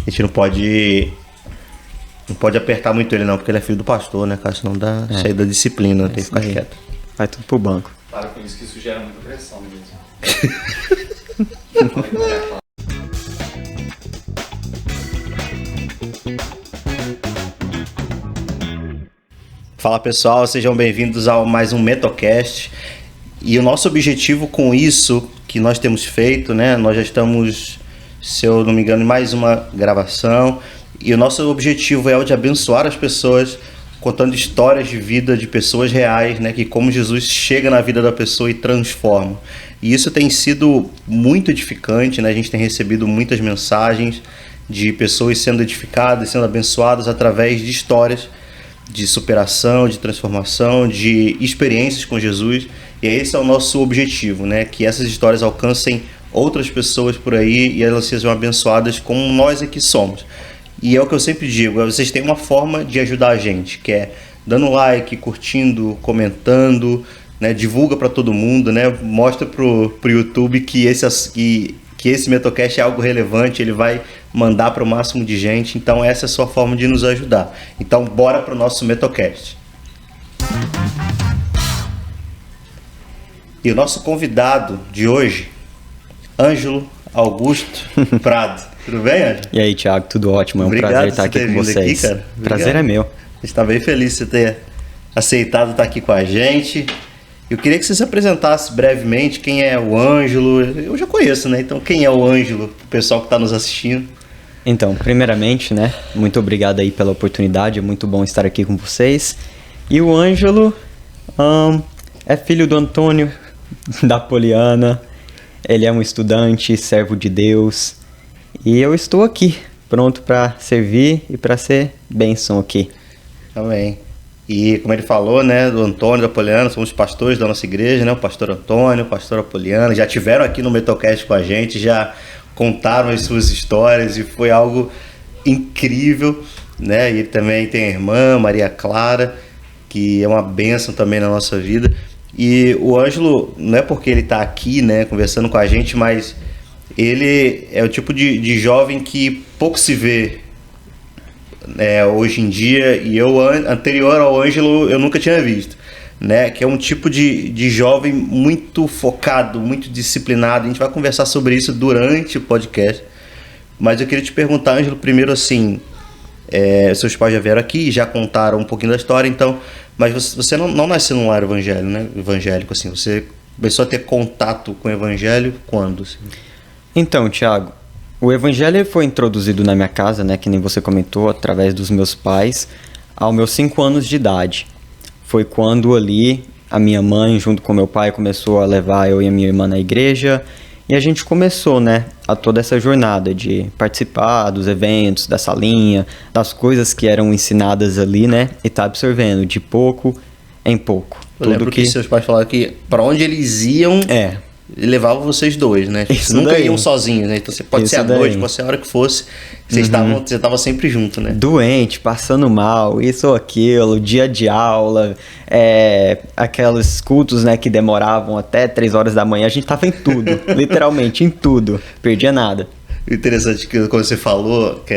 A gente não pode apertar muito ele não, porque ele é filho do pastor, né, cara? Senão dá sair da disciplina, tem que ficar quieto. Vai tudo pro banco. Para com isso, que isso gera muita pressão mesmo. Fala pessoal, sejam bem-vindos a mais um Metocast. E o nosso objetivo com isso que nós temos feito, né? Nós já estamos, se eu não me engano, em mais uma gravação. E o nosso objetivo é o de abençoar as pessoas, contando histórias de vida de pessoas reais, né? Que como Jesus chega na vida da pessoa e transforma. E isso tem sido muito edificante, né? A gente tem recebido muitas mensagens de pessoas sendo edificadas, sendo abençoadas através de histórias de superação, de transformação, de experiências com Jesus. E esse é o nosso objetivo, né? Que essas histórias alcancem outras pessoas por aí e elas sejam abençoadas como nós aqui somos. E é o que eu sempre digo, vocês têm uma forma de ajudar a gente, que é dando like, curtindo, comentando, né? Divulga para todo mundo, né? Mostra pro YouTube que esse Metocast é algo relevante, ele vai mandar para o máximo de gente, então essa é a sua forma de nos ajudar. Então bora para o nosso Metocast. E o nosso convidado de hoje, Ângelo Augusto Prado. Tudo bem, Ângelo? E aí, Thiago, tudo ótimo, é um prazer estar aqui com vocês. Aqui, cara. Prazer é meu. A gente está bem feliz de você ter aceitado estar aqui com a gente. Eu queria que você se apresentasse brevemente, quem é o Ângelo. Eu já conheço, né? Então, quem é o Ângelo, o pessoal que está nos assistindo? Então, primeiramente, né? Muito obrigado aí pela oportunidade, é muito bom estar aqui com vocês. E o Ângelo é filho do Antônio, da Poliana. Ele é um estudante, servo de Deus. E eu estou aqui, pronto para servir e para ser bênção aqui. Amém. E como ele falou, né, do Antônio, da Poliana, somos pastores da nossa igreja, né, o pastor Antônio, o pastor Poliana, já tiveram aqui no Metocast com a gente, já contaram as suas histórias e foi algo incrível, né, e ele também tem a irmã, Maria Clara, que é uma bênção também na nossa vida. E o Ângelo, não é porque ele está aqui, né, conversando com a gente, mas ele é o tipo de jovem que pouco se vê hoje em dia, e eu, anterior ao Ângelo, eu nunca tinha visto, né? Que é um tipo de jovem muito focado, muito disciplinado. A gente vai conversar sobre isso durante o podcast, mas eu queria te perguntar, Ângelo, primeiro assim, seus pais já vieram aqui, já contaram um pouquinho da história, então, mas você não nasceu num lar evangélico, assim, você começou a ter contato com o evangelho quando? Assim? Então, Thiago, o evangelho foi introduzido na minha casa, né, que nem você comentou, através dos meus pais, aos meus 5 anos de idade. Foi quando ali a minha mãe, junto com meu pai, começou a levar eu e a minha irmã na igreja, e a gente começou, né, a toda essa jornada de participar dos eventos, da salinha, das coisas que eram ensinadas ali, né, e tá absorvendo de pouco em pouco. Eu lembro que seus pais falaram que para onde eles iam... levavam vocês dois, né? Vocês nunca iam sozinhos, né? Então você pode ser à noite, pode ser a hora que fosse. Você estava sempre junto, né? Doente, passando mal, isso ou aquilo, dia de aula, aqueles cultos, né, que demoravam até 3 horas da manhã. A gente tava em tudo, literalmente em tudo. Perdia nada. Interessante que quando você falou que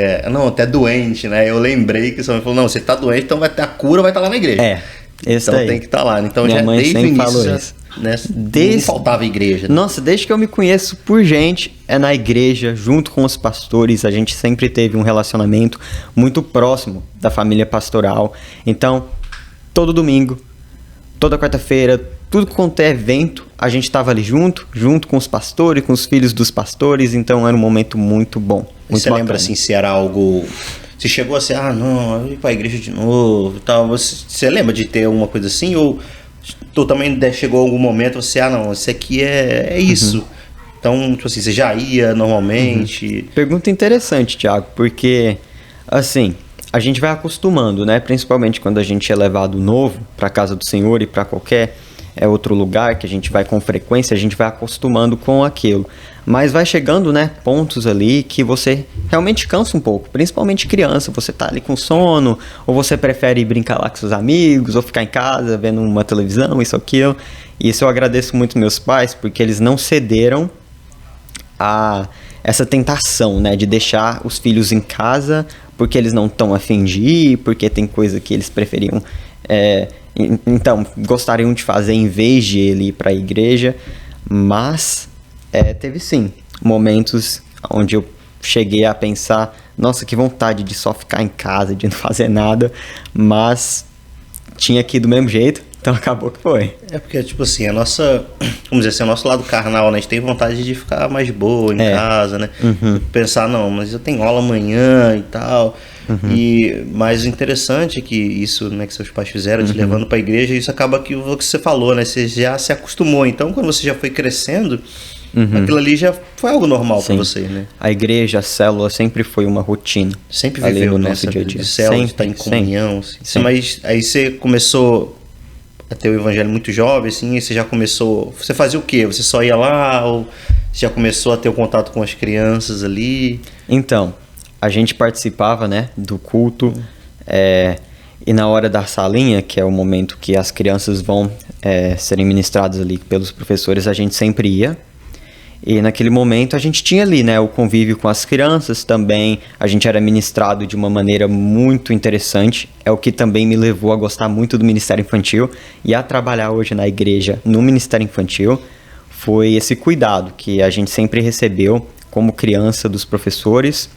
até doente, né? Eu lembrei que você falou, não, você tá doente, então vai ter a cura, vai estar lá na igreja. Então tem que estar lá. Então minha já mãe desde o sempre início falou isso. Né? Não faltava igreja. Né? Nossa, desde que eu me conheço por gente, é na igreja, junto com os pastores. A gente sempre teve um relacionamento muito próximo da família pastoral. Então, todo domingo, toda quarta-feira, tudo quanto é evento, a gente estava ali junto com os pastores, com os filhos dos pastores. Então, era um momento muito bom. Muito você lembra assim, se era algo... Você chegou a ser, não, eu ir pra igreja de novo e tal. Você lembra de ter uma coisa assim? Ou tu também chegou a algum momento, você, não, isso aqui é isso. Então, tipo assim, você já ia normalmente? Pergunta interessante, Thiago, porque, assim, a gente vai acostumando, né? Principalmente quando a gente é levado novo pra casa do Senhor e pra qualquer outro lugar que a gente vai com frequência, a gente vai acostumando com aquilo. Mas vai chegando, né, pontos ali que você realmente cansa um pouco, principalmente criança. Você tá ali com sono, ou você prefere brincar lá com seus amigos, ou ficar em casa vendo uma televisão, isso, aquilo. E isso eu agradeço muito meus pais, porque eles não cederam a essa tentação, né, de deixar os filhos em casa porque eles não estão a fim de ir, porque tem coisa que eles preferiam, então, gostariam de fazer em vez de ele ir para a igreja. Mas teve sim momentos onde eu cheguei a pensar, nossa, que vontade de só ficar em casa, de não fazer nada, mas tinha que ir do mesmo jeito, então acabou que foi. Porque, tipo assim, vamos dizer assim, o nosso lado carnal, né? A gente tem vontade de ficar mais de boa em casa, né? Pensar, não, mas eu tenho aula amanhã e tal. Mas o interessante é que isso, né, que seus pais fizeram, te levando para a igreja, isso acaba que o que você falou, né? Você já se acostumou. Então, quando você já foi crescendo, aquilo ali já foi algo normal para você, né? A igreja, a célula sempre foi uma rotina. Sempre viveu nessa dia a dia. De célula, de estar em comunhão. Assim. Mas aí você começou a ter o evangelho muito jovem, assim, e você já começou... Você fazia o quê? Você só ia lá ou já começou a ter o contato com as crianças ali? Então, a gente participava, né, do culto, e na hora da salinha, que é o momento que as crianças vão serem ministradas ali pelos professores, a gente sempre ia. E naquele momento a gente tinha ali, né, o convívio com as crianças também, a gente era ministrado de uma maneira muito interessante, é o que também me levou a gostar muito do Ministério Infantil e a trabalhar hoje na igreja no Ministério Infantil, foi esse cuidado que a gente sempre recebeu como criança dos professores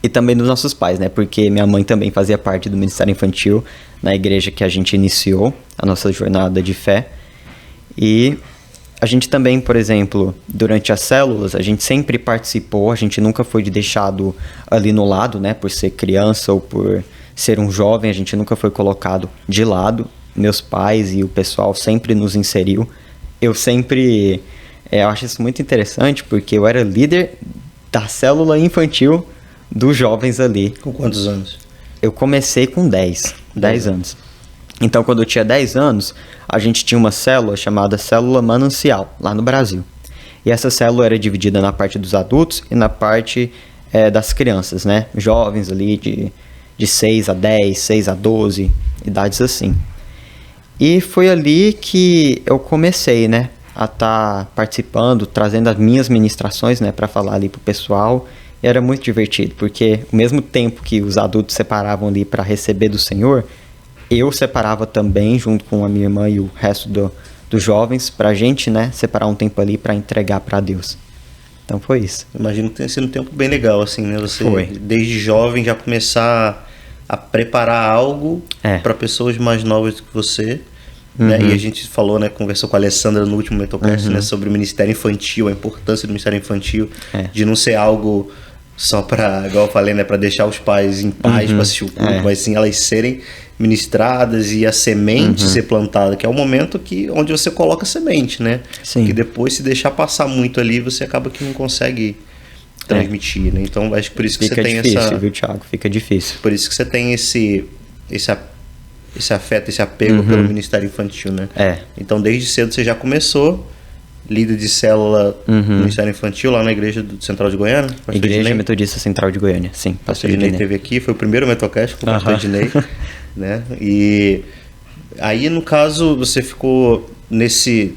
e também dos nossos pais, né, porque minha mãe também fazia parte do Ministério Infantil na igreja que a gente iniciou a nossa jornada de fé. E a gente também, por exemplo, durante as células, a gente sempre participou, a gente nunca foi deixado ali no lado, né, por ser criança ou por ser um jovem, a gente nunca foi colocado de lado. Meus pais e o pessoal sempre nos inseriu. Eu acho isso muito interessante, porque eu era líder da célula infantil dos jovens ali. Com quantos anos? Eu comecei com 10 anos. Então, quando eu tinha 10 anos, a gente tinha uma célula chamada Célula Manancial, lá no Brasil. E essa célula era dividida na parte dos adultos e na parte das crianças, né? Jovens ali de 6 a 10, 6 a 12, idades assim. E foi ali que eu comecei, né, a estar participando, trazendo as minhas ministrações, né, para falar ali pro pessoal. E era muito divertido, porque ao mesmo tempo que os adultos separavam ali para receber do Senhor, eu separava também, junto com a minha irmã e o resto dos jovens, pra gente, né, separar um tempo ali para entregar para Deus. Então foi isso. Imagino que tenha sido um tempo bem legal, assim, né? Você, foi. Desde jovem, já começar a preparar algo para pessoas mais novas do que você. Né? E a gente falou, né, conversou com a Alessandra no último Metocast, né, sobre o Ministério Infantil, a importância do Ministério Infantil, de não ser algo só para, igual eu falei, né, para deixar os pais em paz para assistir o culto, mas sim elas serem ministradas e a semente ser plantada, que é o momento onde você coloca a semente, né? Sim. Que depois, se deixar passar muito ali, você acaba que não consegue transmitir, né? Então, acho que por isso que fica você tem difícil, viu, Thiago? Fica difícil. Por isso que você tem esse afeto, esse apego pelo Ministério Infantil, né? Então, desde cedo você já começou líder de célula do Ministério Infantil lá na igreja do Central de Goiânia. Igreja Metodista Central de Goiânia, sim. Pastor Dinei esteve aqui, foi o primeiro Metocast com o Pastor Dinei, né? E aí, no caso, você ficou nesse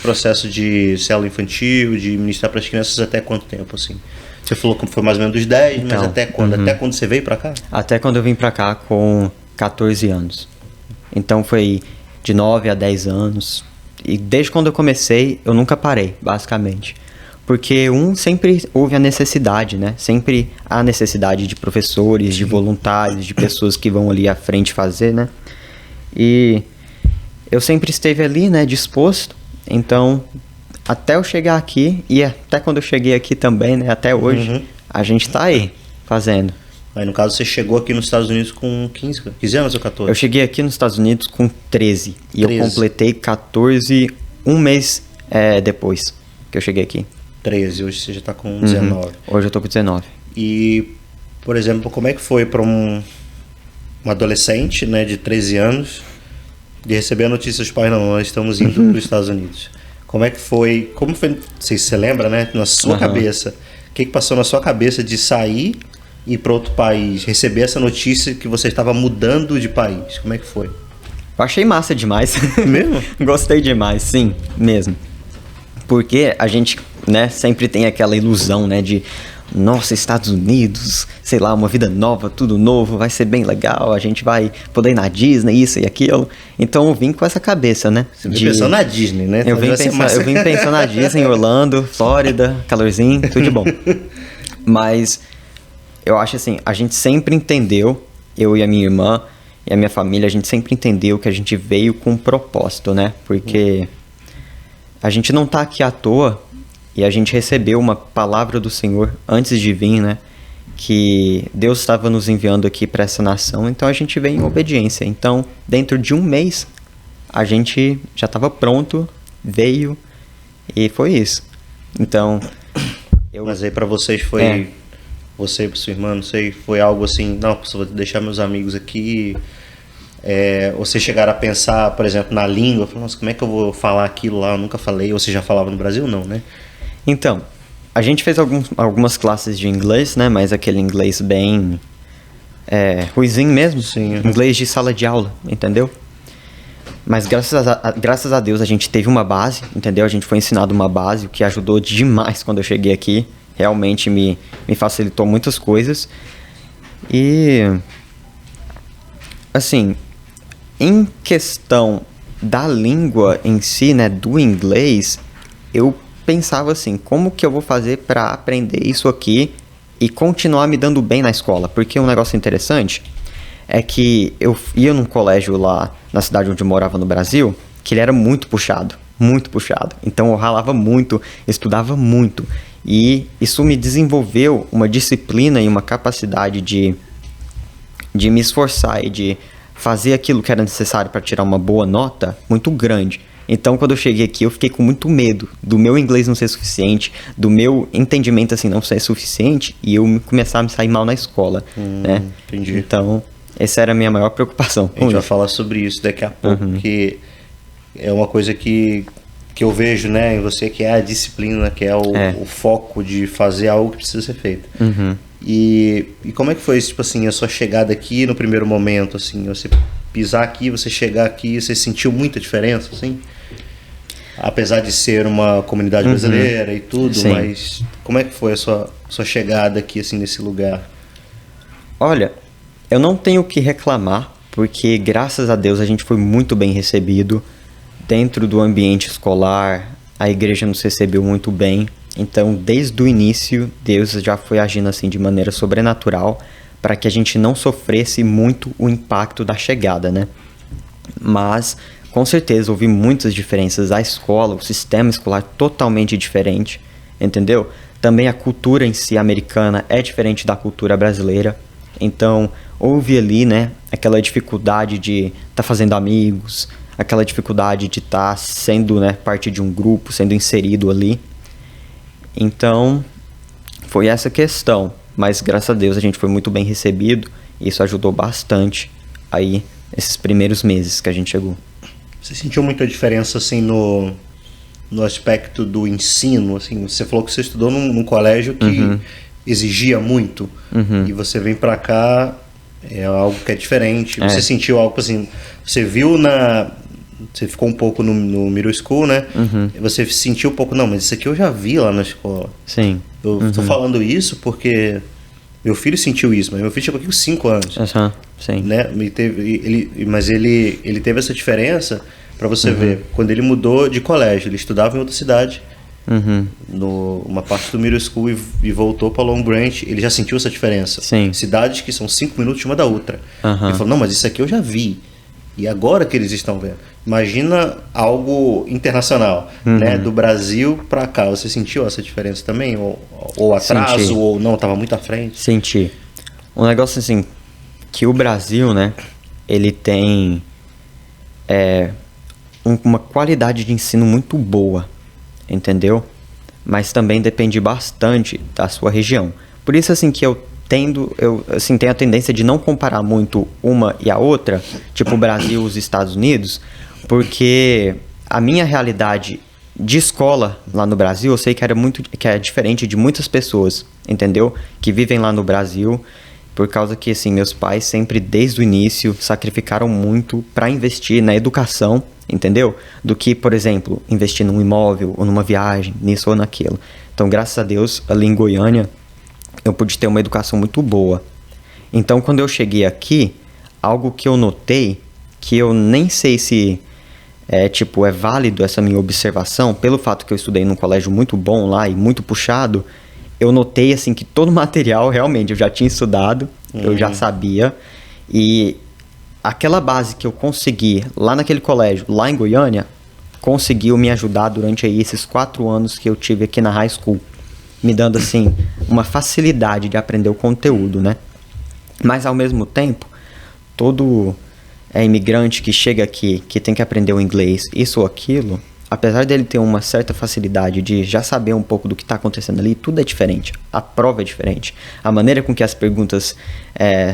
processo de célula infantil, de ministrar para as crianças até quanto tempo, assim? Você falou que foi mais ou menos dos 10, então, mas até quando? Até quando você veio para cá? Até quando eu vim para cá com 14 anos. Então foi de 9 a 10 anos. E desde quando eu comecei, eu nunca parei, basicamente. Porque sempre houve a necessidade, né? Sempre há necessidade de professores, de voluntários, de pessoas que vão ali à frente fazer, né? E eu sempre esteve ali, né, disposto. Então, até eu chegar aqui, e até quando eu cheguei aqui também, né, até hoje, a gente tá aí, fazendo. Aí, no caso, você chegou aqui nos Estados Unidos com 15 anos ou 14? Eu cheguei aqui nos Estados Unidos com 13. E eu completei 14 um mês depois que eu cheguei aqui. 13, hoje você já tá com 19. Hoje eu tô com 19. E, por exemplo, como é que foi para um adolescente, né, de 13 anos, de receber a notícia dos pais, não, nós estamos indo para os Estados Unidos? Como foi, não sei se você lembra, né, na sua cabeça, o que passou na sua cabeça de sair e ir para outro país, receber essa notícia que você estava mudando de país? Como é que foi? Eu achei massa demais. Mesmo? Gostei demais, sim, mesmo. Porque a gente né, sempre tem aquela ilusão, né, de nossa, Estados Unidos, sei lá, uma vida nova, tudo novo, vai ser bem legal, a gente vai poder ir na Disney, isso e aquilo. Então eu vim com essa cabeça, né? Você vem pensando na Disney, né? Eu vim pensando na Disney, Orlando, Flórida, calorzinho, tudo de bom. Mas eu acho assim, a gente sempre entendeu, eu e a minha irmã e a minha família, a gente sempre entendeu que a gente veio com um propósito, né? Porque a gente não tá aqui à toa. E a gente recebeu uma palavra do Senhor antes de vir, né? Que Deus estava nos enviando aqui para essa nação. Então a gente veio em obediência. Então, dentro de um mês, a gente já estava pronto, veio e foi isso. Então, Mas aí para vocês foi... Você e sua irmã, não sei, foi algo assim... Não, só vou deixar meus amigos aqui... vocês chegaram a pensar, por exemplo, na língua, nossa, como é que eu vou falar aquilo lá? Eu nunca falei. Ou você já falava no Brasil? Não, né? Então, a gente fez algumas classes de inglês, né? Mas aquele inglês bem ruizinho mesmo. Sim. Inglês de sala de aula, entendeu? Mas graças a Deus a gente teve uma base, entendeu? A gente foi ensinado uma base, o que ajudou demais quando eu cheguei aqui. Realmente me facilitou muitas coisas. E... assim, em questão da língua em si, né? Do inglês, eu pensava assim, como que eu vou fazer para aprender isso aqui e continuar me dando bem na escola? Porque um negócio interessante é que eu ia num colégio lá na cidade onde eu morava no Brasil, que ele era muito puxado. Então eu ralava muito, estudava muito. E isso me desenvolveu uma disciplina e uma capacidade de me esforçar e de fazer aquilo que era necessário para tirar uma boa nota muito grande. Então, quando eu cheguei aqui, eu fiquei com muito medo do meu inglês não ser suficiente, do meu entendimento assim não ser suficiente e eu começar a me sair mal na escola, né? Entendi. Então, essa era a minha maior preocupação. A gente vai falar sobre isso daqui a pouco, que é uma coisa que eu vejo, né, em você, que é a disciplina, que é o foco de fazer algo que precisa ser feito. E como é que foi, tipo assim, a sua chegada aqui no primeiro momento, assim, você pisar aqui, você chegar aqui, você sentiu muita diferença, assim? Apesar de ser uma comunidade brasileira e tudo, Sim. Mas como é que foi a sua chegada aqui, assim, nesse lugar? Olha, eu não tenho o que reclamar, porque graças a Deus a gente foi muito bem recebido dentro do ambiente escolar, a igreja nos recebeu muito bem. Então, desde o início, Deus já foi agindo assim de maneira sobrenatural para que a gente não sofresse muito o impacto da chegada, né? Mas, com certeza, houve muitas diferenças. A escola, o sistema escolar totalmente diferente, entendeu? Também a cultura em si americana é diferente da cultura brasileira. Então, houve ali, né, aquela dificuldade de estar fazendo amigos, aquela dificuldade de estar sendo, né, parte de um grupo, sendo inserido ali. Então, foi essa questão. Mas, graças a Deus, a gente foi muito bem recebido. E isso ajudou bastante aí, esses primeiros meses que a gente chegou. Você sentiu muita diferença, assim, no aspecto do ensino? Assim, você falou que você estudou num colégio que exigia muito. E você vem pra cá, é algo que é diferente. Você sentiu algo, assim, você viu Você ficou um pouco no middle school, né? Você sentiu um pouco, não, mas isso aqui eu já vi lá na escola. Sim. Eu tô falando isso porque meu filho sentiu isso, mas meu filho chegou aqui com 5 anos. Sim. Né? Mas ele teve essa diferença, pra você ver, quando ele mudou de colégio, ele estudava em outra cidade, uma parte do middle school e voltou para Long Branch, ele já sentiu essa diferença. Sim. Cidades que são 5 minutos uma da outra. Ele falou, não, mas isso aqui eu já vi. E agora que eles estão vendo. Imagina algo internacional, né? Do Brasil para cá. Você sentiu essa diferença também? Ou atraso, Senti. ou não, estava muito à frente? Senti. Um negócio assim, que o Brasil, né, ele tem uma qualidade de ensino muito boa, entendeu? Mas também depende bastante da sua região. Por isso, assim, que eu tenho a tendência de não comparar muito uma e a outra, tipo o Brasil e os Estados Unidos, porque a minha realidade de escola lá no Brasil, eu sei que é diferente de muitas pessoas, entendeu? Que vivem lá no Brasil por causa que, assim, meus pais sempre, desde o início, sacrificaram muito para investir na educação, entendeu? Do que, por exemplo, investir num imóvel ou numa viagem, nisso ou naquilo. Então, graças a Deus, ali em Goiânia, eu pude ter uma educação muito boa. Então, quando eu cheguei aqui, algo que eu notei, que eu nem sei se é válido essa minha observação, pelo fato que eu estudei num colégio muito bom lá e muito puxado, eu notei assim que todo o material realmente eu já tinha estudado, eu já sabia, e aquela base que eu consegui lá naquele colégio, lá em Goiânia, conseguiu me ajudar durante aí esses 4 anos que eu tive aqui na high school, me dando assim uma facilidade de aprender o conteúdo, né? Mas ao mesmo tempo, todo imigrante que chega aqui, que tem que aprender o inglês, isso ou aquilo, apesar dele ter uma certa facilidade de já saber um pouco do que está acontecendo ali, tudo é diferente. A prova é diferente. A maneira com que as perguntas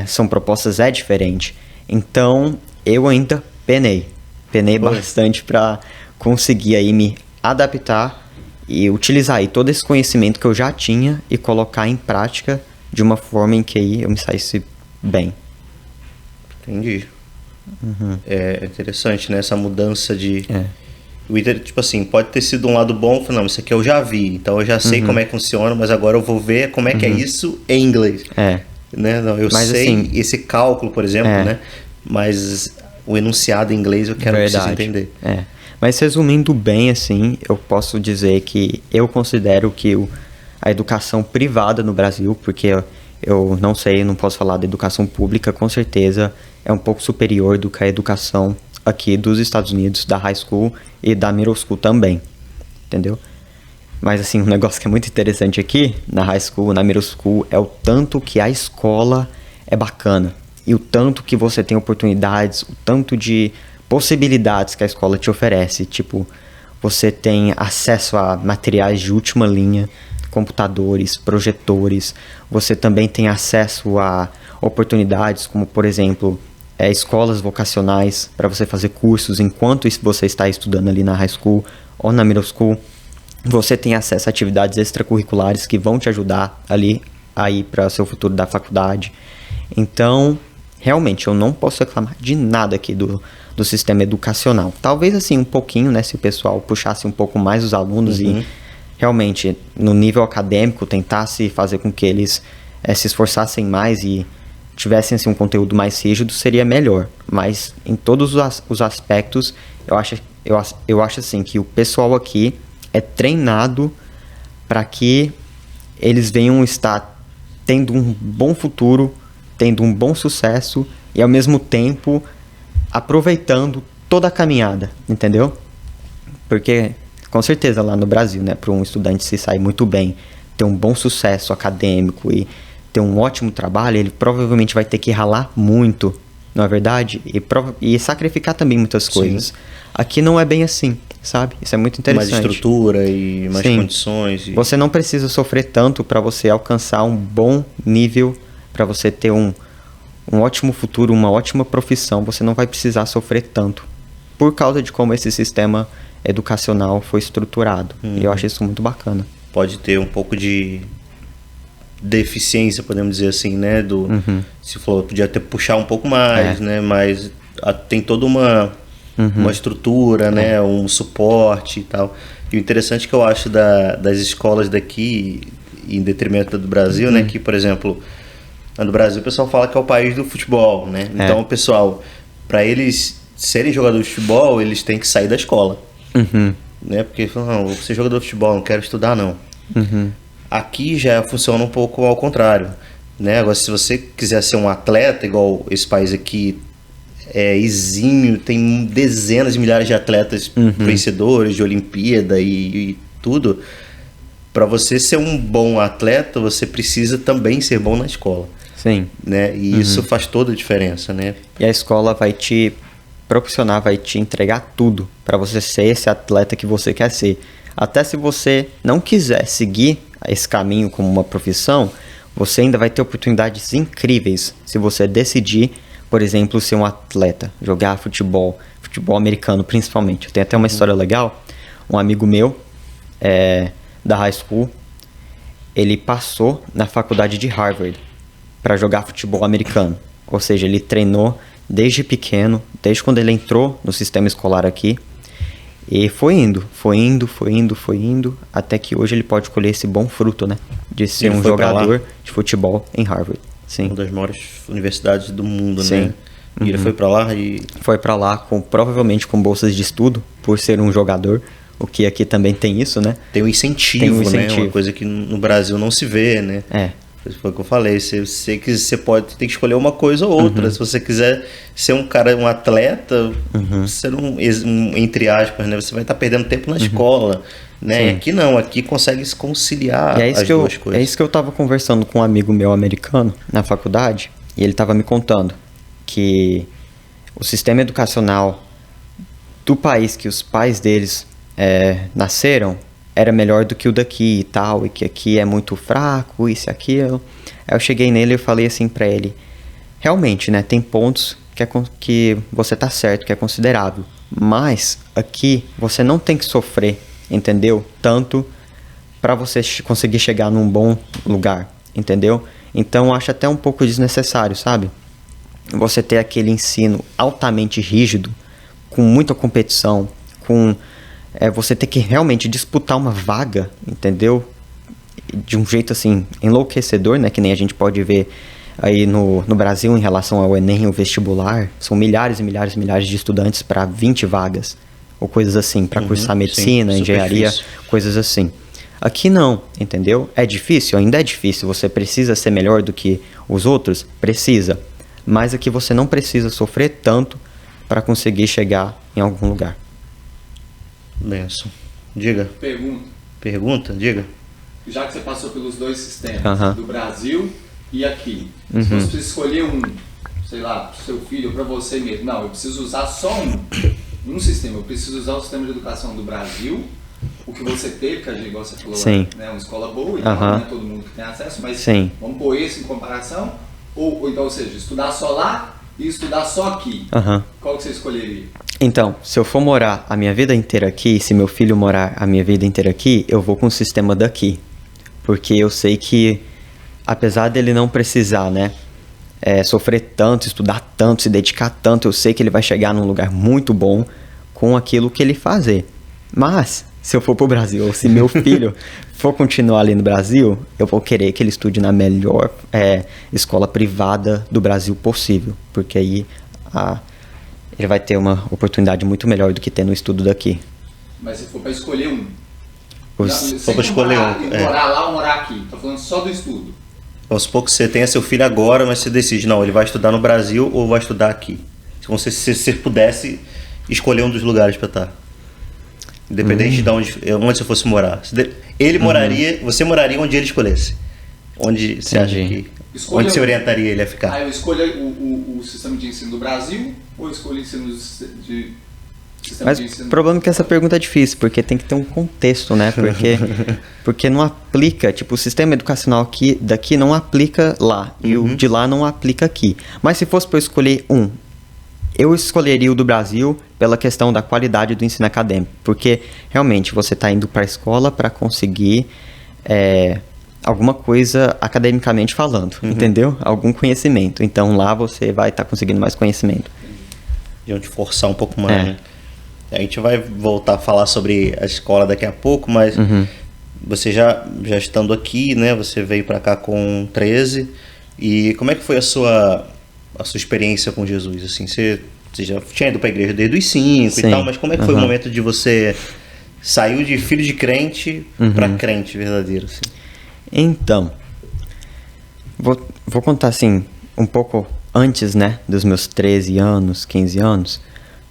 são propostas é diferente. Então, eu ainda penei bastante para conseguir aí me adaptar e utilizar aí todo esse conhecimento que eu já tinha e colocar em prática de uma forma em que aí eu me saísse bem. Entendi. É interessante, né? Essa mudança de... tipo assim, pode ter sido um lado bom, não, isso aqui eu já vi, então eu já sei como é que funciona, mas agora eu vou ver como é que é isso em inglês. Né? Não, mas, sei assim, esse cálculo, por exemplo, né? Mas o enunciado em inglês eu preciso entender. Mas resumindo bem, assim, eu posso dizer que eu considero que a educação privada no Brasil, porque eu não sei, não posso falar da educação pública, com certeza é um pouco superior do que a educação aqui dos Estados Unidos, da high school e da middle school também, entendeu? Mas assim, um negócio que é muito interessante aqui, na high school, na middle school, é o tanto que a escola é bacana. E o tanto que você tem oportunidades, o tanto de possibilidades que a escola te oferece. Tipo, você tem acesso a materiais de última linha, computadores, projetores. Você também tem acesso a oportunidades como, por exemplo, escolas vocacionais para você fazer cursos enquanto você está estudando ali na high school ou na middle school. Você tem acesso a atividades extracurriculares que vão te ajudar ali aí para o seu futuro da faculdade. Então, realmente, eu não posso reclamar de nada aqui do sistema educacional. Talvez assim um pouquinho, né, se o pessoal puxasse um pouco mais os alunos e realmente no nível acadêmico tentasse fazer com que eles se esforçassem mais e tivessem assim, um conteúdo mais rígido, seria melhor. Mas em todos os aspectos, eu acho assim que o pessoal aqui é treinado para que eles venham estar tendo um bom futuro, tendo um bom sucesso e ao mesmo tempo aproveitando toda a caminhada, entendeu? Porque com certeza lá no Brasil, né, para um estudante se sair muito bem, ter um bom sucesso acadêmico e ter um ótimo trabalho, ele provavelmente vai ter que ralar muito, não é verdade? E sacrificar também muitas coisas. Sim. Aqui não é bem assim, sabe? Isso é muito interessante. Mais estrutura e mais condições. Você não precisa sofrer tanto para você alcançar um bom nível, para você ter um ótimo futuro, uma ótima profissão. Você não vai precisar sofrer tanto por causa de como esse sistema educacional foi estruturado. E eu acho isso muito bacana. Pode ter um pouco de deficiência, podemos dizer assim, né? Se for, podia até puxar um pouco mais, né? Mas tem toda uma estrutura, né? Um suporte e tal. E o interessante que eu acho das escolas daqui, em detrimento do Brasil, né? Que, por exemplo, no Brasil o pessoal fala que é o país do futebol, né? Então o pessoal, para eles serem jogadores de futebol, eles têm que sair da escola. Né? Porque falam, não, vou ser jogador de futebol, não quero estudar não. Aqui já funciona um pouco ao contrário, né? Agora, se você quiser ser um atleta, igual esse país aqui é exímio, tem dezenas de milhares de atletas vencedores de Olimpíada e tudo. Para você ser um bom atleta, você precisa também ser bom na escola. Sim. Né? E isso faz toda a diferença, né? E a escola vai te proporcionar, vai te entregar tudo para você ser esse atleta que você quer ser. Até se você não quiser seguir esse caminho como uma profissão, você ainda vai ter oportunidades incríveis se você decidir, por exemplo, ser um atleta, jogar futebol americano principalmente. Eu tenho até uma história legal. Um amigo meu da high school, ele passou na faculdade de Harvard. para jogar futebol americano. Ou seja, ele treinou desde pequeno, desde quando ele entrou no sistema escolar aqui. E foi indo, até que hoje ele pode colher esse bom fruto, né? De ser Ele um foi pra lá? jogador de futebol em Harvard. Sim. Uma das maiores universidades do mundo, Sim. né? E ele foi pra lá e... Foi pra lá provavelmente com bolsas de estudo, por ser um jogador, o que aqui também tem isso, né? Tem um incentivo, Tem um né? incentivo. Uma coisa que no Brasil não se vê, né? Foi o que eu falei, você tem que escolher uma coisa ou outra. Se você quiser ser um atleta, você não, entre aspas, né? Você vai estar perdendo tempo na escola, né? E aqui não, aqui consegue se conciliar E é isso as que duas coisas. É isso que eu tava conversando com um amigo meu americano na faculdade, e ele tava me contando que o sistema educacional do país que os pais deles nasceram era melhor do que o daqui e tal, e que aqui é muito fraco, isso e aquilo. Aí eu cheguei nele e falei assim pra ele, realmente, né, tem pontos que você tá certo, que é considerável, mas aqui você não tem que sofrer, entendeu? Tanto pra você conseguir chegar num bom lugar, entendeu? Então eu acho até um pouco desnecessário, sabe? Você ter aquele ensino altamente rígido, com muita competição, com... você ter que realmente disputar uma vaga, entendeu? De um jeito assim, enlouquecedor, né? Que nem a gente pode ver aí no Brasil em relação ao Enem, o vestibular. São milhares e milhares e milhares de estudantes para 20 vagas, ou coisas assim, para cursar medicina, engenharia, coisas assim. Aqui não, entendeu? É difícil? Ainda é difícil. Você precisa ser melhor do que os outros? Precisa. Mas aqui você não precisa sofrer tanto para conseguir chegar em algum lugar. Benção. Diga. Pergunta, diga. Já que você passou pelos dois sistemas, do Brasil e aqui, se você precisa escolher um, sei lá, pro seu filho ou para você mesmo, não, eu preciso usar só um sistema, eu preciso usar o sistema de educação do Brasil, o que você teve, que a gente, igual você falou, né, uma escola boa e tal, não é todo mundo que tem acesso, mas vamos pôr esse em comparação, ou então, ou seja, estudar só lá e estudar só aqui. Qual que você escolheria? Então, se eu for morar a minha vida inteira aqui, se meu filho morar a minha vida inteira aqui, eu vou com o sistema daqui. Porque eu sei que, apesar dele não precisar, né, sofrer tanto, estudar tanto, se dedicar tanto, eu sei que ele vai chegar num lugar muito bom com aquilo que ele fazer. Mas, se eu for pro Brasil, ou se meu filho for continuar ali no Brasil, eu vou querer que ele estude na melhor escola privada do Brasil possível. Porque aí ele vai ter uma oportunidade muito melhor do que ter no estudo daqui. Mas se for para escolher um, se for para escolher morar lá ou morar aqui, tá falando só do estudo. Vamos supor que você tenha seu filho agora, mas você decide, não, ele vai estudar no Brasil ou vai estudar aqui. Se você pudesse escolher um dos lugares para estar. Independente de onde você fosse morar. Ele moraria, você moraria onde ele escolhesse. Onde você acha que... Onde você orientaria ele a ficar? Aí eu escolho o sistema de ensino do Brasil ou eu escolho o ensino de Mas o problema é que essa pergunta é difícil, porque tem que ter um contexto, né? Porque não aplica, tipo, o sistema educacional daqui não aplica lá, e o de lá não aplica aqui. Mas se fosse para eu escolher eu escolheria o do Brasil pela questão da qualidade do ensino acadêmico, porque realmente você está indo para a escola para conseguir alguma coisa academicamente falando, entendeu? Algum conhecimento. Então lá você vai estar conseguindo mais conhecimento. De onde forçar um pouco mais, né? A gente vai voltar a falar sobre a escola daqui a pouco, mas você já estando aqui, né? Você veio para cá com 13. E como é que foi a sua experiência com Jesus? Assim, você já tinha ido para a igreja desde os 5 e tal, mas como é que foi o momento de você saiu de filho de crente para crente verdadeiro? Assim? Então, vou contar assim, um pouco antes, né, dos meus 13 anos, 15 anos,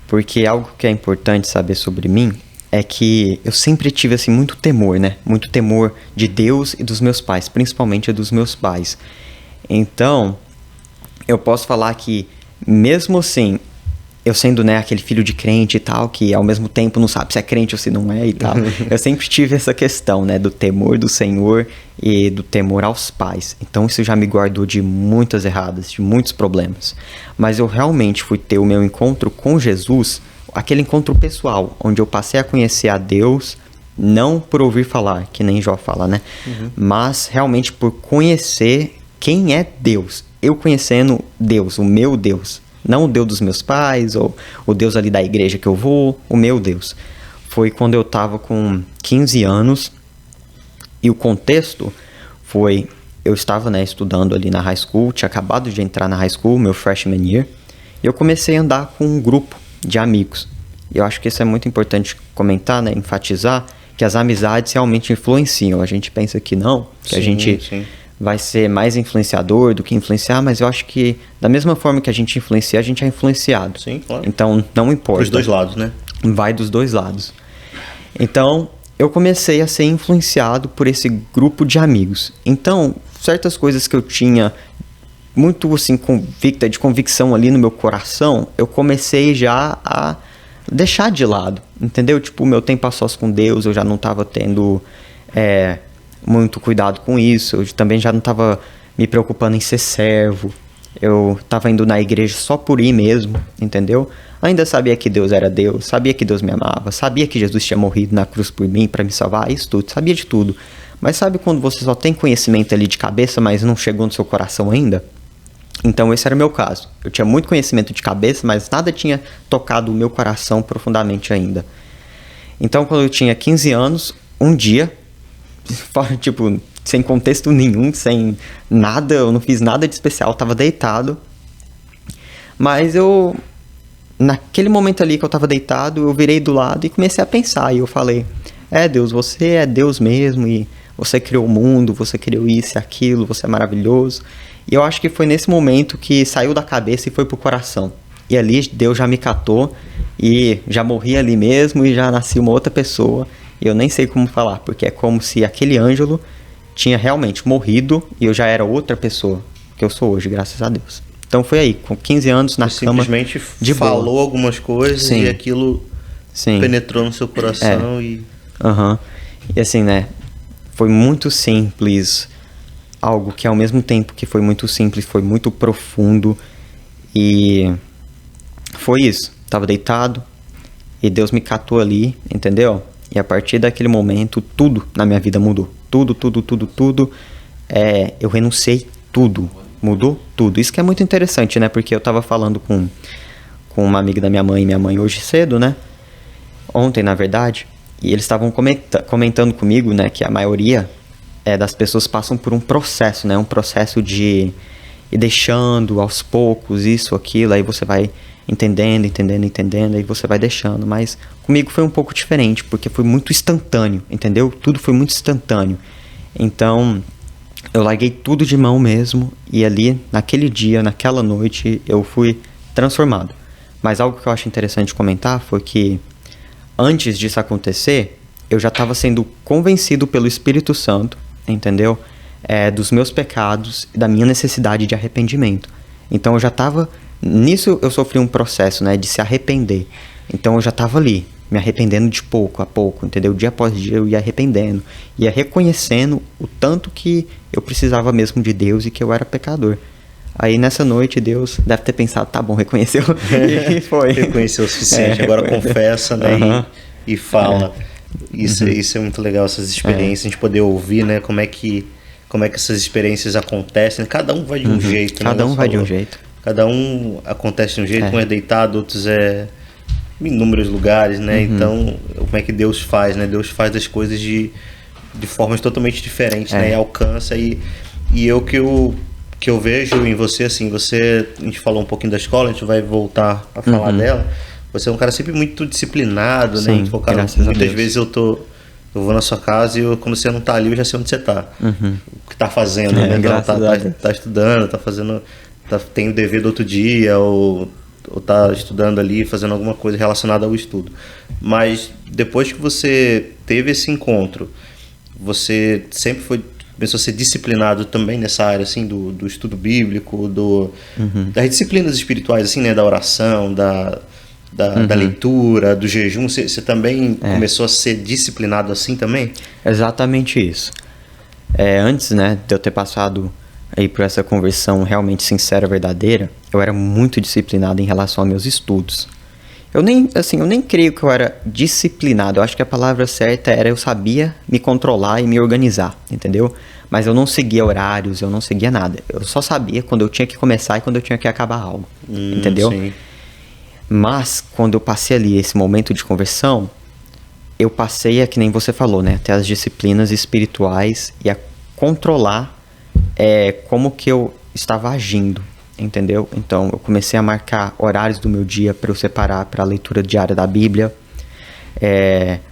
porque algo que é importante saber sobre mim é que eu sempre tive assim muito temor, né? Muito temor de Deus e dos meus pais, principalmente dos meus pais. Então, eu posso falar que mesmo assim, eu sendo, né, aquele filho de crente e tal, que ao mesmo tempo não sabe se é crente ou se não é e tal, eu sempre tive essa questão, né, do temor do Senhor e do temor aos pais. Então isso já me guardou de muitas erradas, de muitos problemas. Mas eu realmente fui ter o meu encontro com Jesus, aquele encontro pessoal, onde eu passei a conhecer a Deus, não por ouvir falar, que nem Jó fala, né, mas realmente por conhecer quem é Deus. Eu conhecendo Deus, o meu Deus. Não o Deus dos meus pais, ou o Deus ali da igreja que eu vou, o meu Deus. Foi quando eu estava com 15 anos, e o contexto foi, eu estava, né, estudando ali na high school, tinha acabado de entrar na high school, meu freshman year, e eu comecei a andar com um grupo de amigos. E eu acho que isso é muito importante comentar, né, enfatizar, que as amizades realmente influenciam. A gente pensa que não, que a gente vai ser mais influenciador do que influenciar, mas eu acho que da mesma forma que a gente influencia, a gente é influenciado. Sim, claro. Então, não importa. Dos dois lados, né? Vai dos dois lados. Então, eu comecei a ser influenciado por esse grupo de amigos. Então, certas coisas que eu tinha muito, assim, de convicção ali no meu coração, eu comecei já a deixar de lado, entendeu? Tipo, o meu tempo a sós com Deus, eu já não estava tendo muito cuidado com isso, eu também já não estava me preocupando em ser servo, eu estava indo na igreja só por ir mesmo, entendeu? Ainda sabia que Deus era Deus, sabia que Deus me amava, sabia que Jesus tinha morrido na cruz por mim para me salvar, isso tudo, sabia de tudo. Mas sabe quando você só tem conhecimento ali de cabeça, mas não chegou no seu coração ainda? Então esse era o meu caso. Eu tinha muito conhecimento de cabeça, mas nada tinha tocado o meu coração profundamente ainda. Então quando eu tinha 15 anos, um dia, tipo, sem contexto nenhum, sem nada, eu não fiz nada de especial, eu tava deitado. Mas naquele momento ali que eu tava deitado, eu virei do lado e comecei a pensar. E eu falei, Deus, você é Deus mesmo, e você criou o mundo, você criou isso e aquilo, você é maravilhoso. E eu acho que foi nesse momento que saiu da cabeça e foi pro coração. E ali Deus já me catou e já morri ali mesmo e já nasci uma outra pessoa. E eu nem sei como falar, porque é como se aquele Ângelo tinha realmente morrido e eu já era outra pessoa que eu sou hoje, graças a Deus. Então foi aí, com 15 anos na cama, simplesmente de falou boa. Algumas coisas. Sim. E aquilo penetrou no seu coração. E assim, né, foi muito simples, algo que ao mesmo tempo que foi muito simples, foi muito profundo. E foi isso, tava deitado e Deus me catou ali, entendeu? E a partir daquele momento, tudo na minha vida mudou. Tudo. Eu renunciei tudo. Mudou tudo. Isso que é muito interessante, né? Porque eu tava falando com uma amiga da minha mãe hoje cedo, né? Ontem, na verdade. E eles estavam comentando comigo, né? Que a maioria das pessoas passam por um processo, né? Um processo de ir deixando aos poucos isso, aquilo. Aí você vai entendendo, aí você vai deixando. Mas comigo foi um pouco diferente, porque foi muito instantâneo, entendeu? Tudo foi muito instantâneo. Então, eu larguei tudo de mão mesmo, e ali, naquele dia, naquela noite, eu fui transformado. Mas algo que eu acho interessante comentar foi que, antes disso acontecer, eu já estava sendo convencido pelo Espírito Santo, entendeu? Dos meus pecados e da minha necessidade de arrependimento. Então eu já estava... Nisso eu sofri um processo, né, de se arrepender. Então eu já estava ali, me arrependendo de pouco a pouco, entendeu? Dia após dia eu ia arrependendo. Ia reconhecendo o tanto que eu precisava mesmo de Deus e que eu era pecador. Aí nessa noite Deus deve ter pensado, tá bom, reconheceu. E foi. Reconheceu o suficiente, agora confessa, né? E fala. Isso é muito legal, essas experiências, a gente poder ouvir, né? Como é que essas experiências acontecem. Cada um vai de um jeito, Cada um vai de um jeito. Cada um acontece de um jeito, um é deitado, outros em inúmeros lugares, né? Então, como é que Deus faz, né? Deus faz as coisas de formas totalmente diferentes, né? E alcança. E que eu vejo em você, assim, a gente falou um pouquinho da escola, a gente vai voltar a falar dela. Você é um cara sempre muito disciplinado, sim, né? Tipo, cara, muitas vezes eu vou na sua casa e quando você não tá ali, eu já sei onde você tá. O que tá fazendo, né? Tá estudando, tá fazendo... tem o dever do outro dia, ou tá estudando ali, fazendo alguma coisa relacionada ao estudo. Mas depois que você teve esse encontro, você sempre começou a ser disciplinado também nessa área, assim, do estudo bíblico, das disciplinas espirituais, assim, né? Da oração, da leitura, do jejum. Você também começou a ser disciplinado assim também? Exatamente isso. Antes, né, de eu ter passado aí por essa conversão realmente sincera, verdadeira, eu era muito disciplinado em relação aos meus estudos. Eu nem creio que eu era disciplinado. Eu acho que a palavra certa era eu sabia me controlar e me organizar, entendeu? Mas eu não seguia horários, eu não seguia nada. Eu só sabia quando eu tinha que começar e quando eu tinha que acabar algo. Entendeu? Sim. Mas, quando eu passei ali esse momento de conversão, eu passei, que nem você falou, né? Até as disciplinas espirituais e a controlar como que eu estava agindo. Entendeu? Então, eu comecei a marcar horários do meu dia para eu separar para a leitura diária da Bíblia,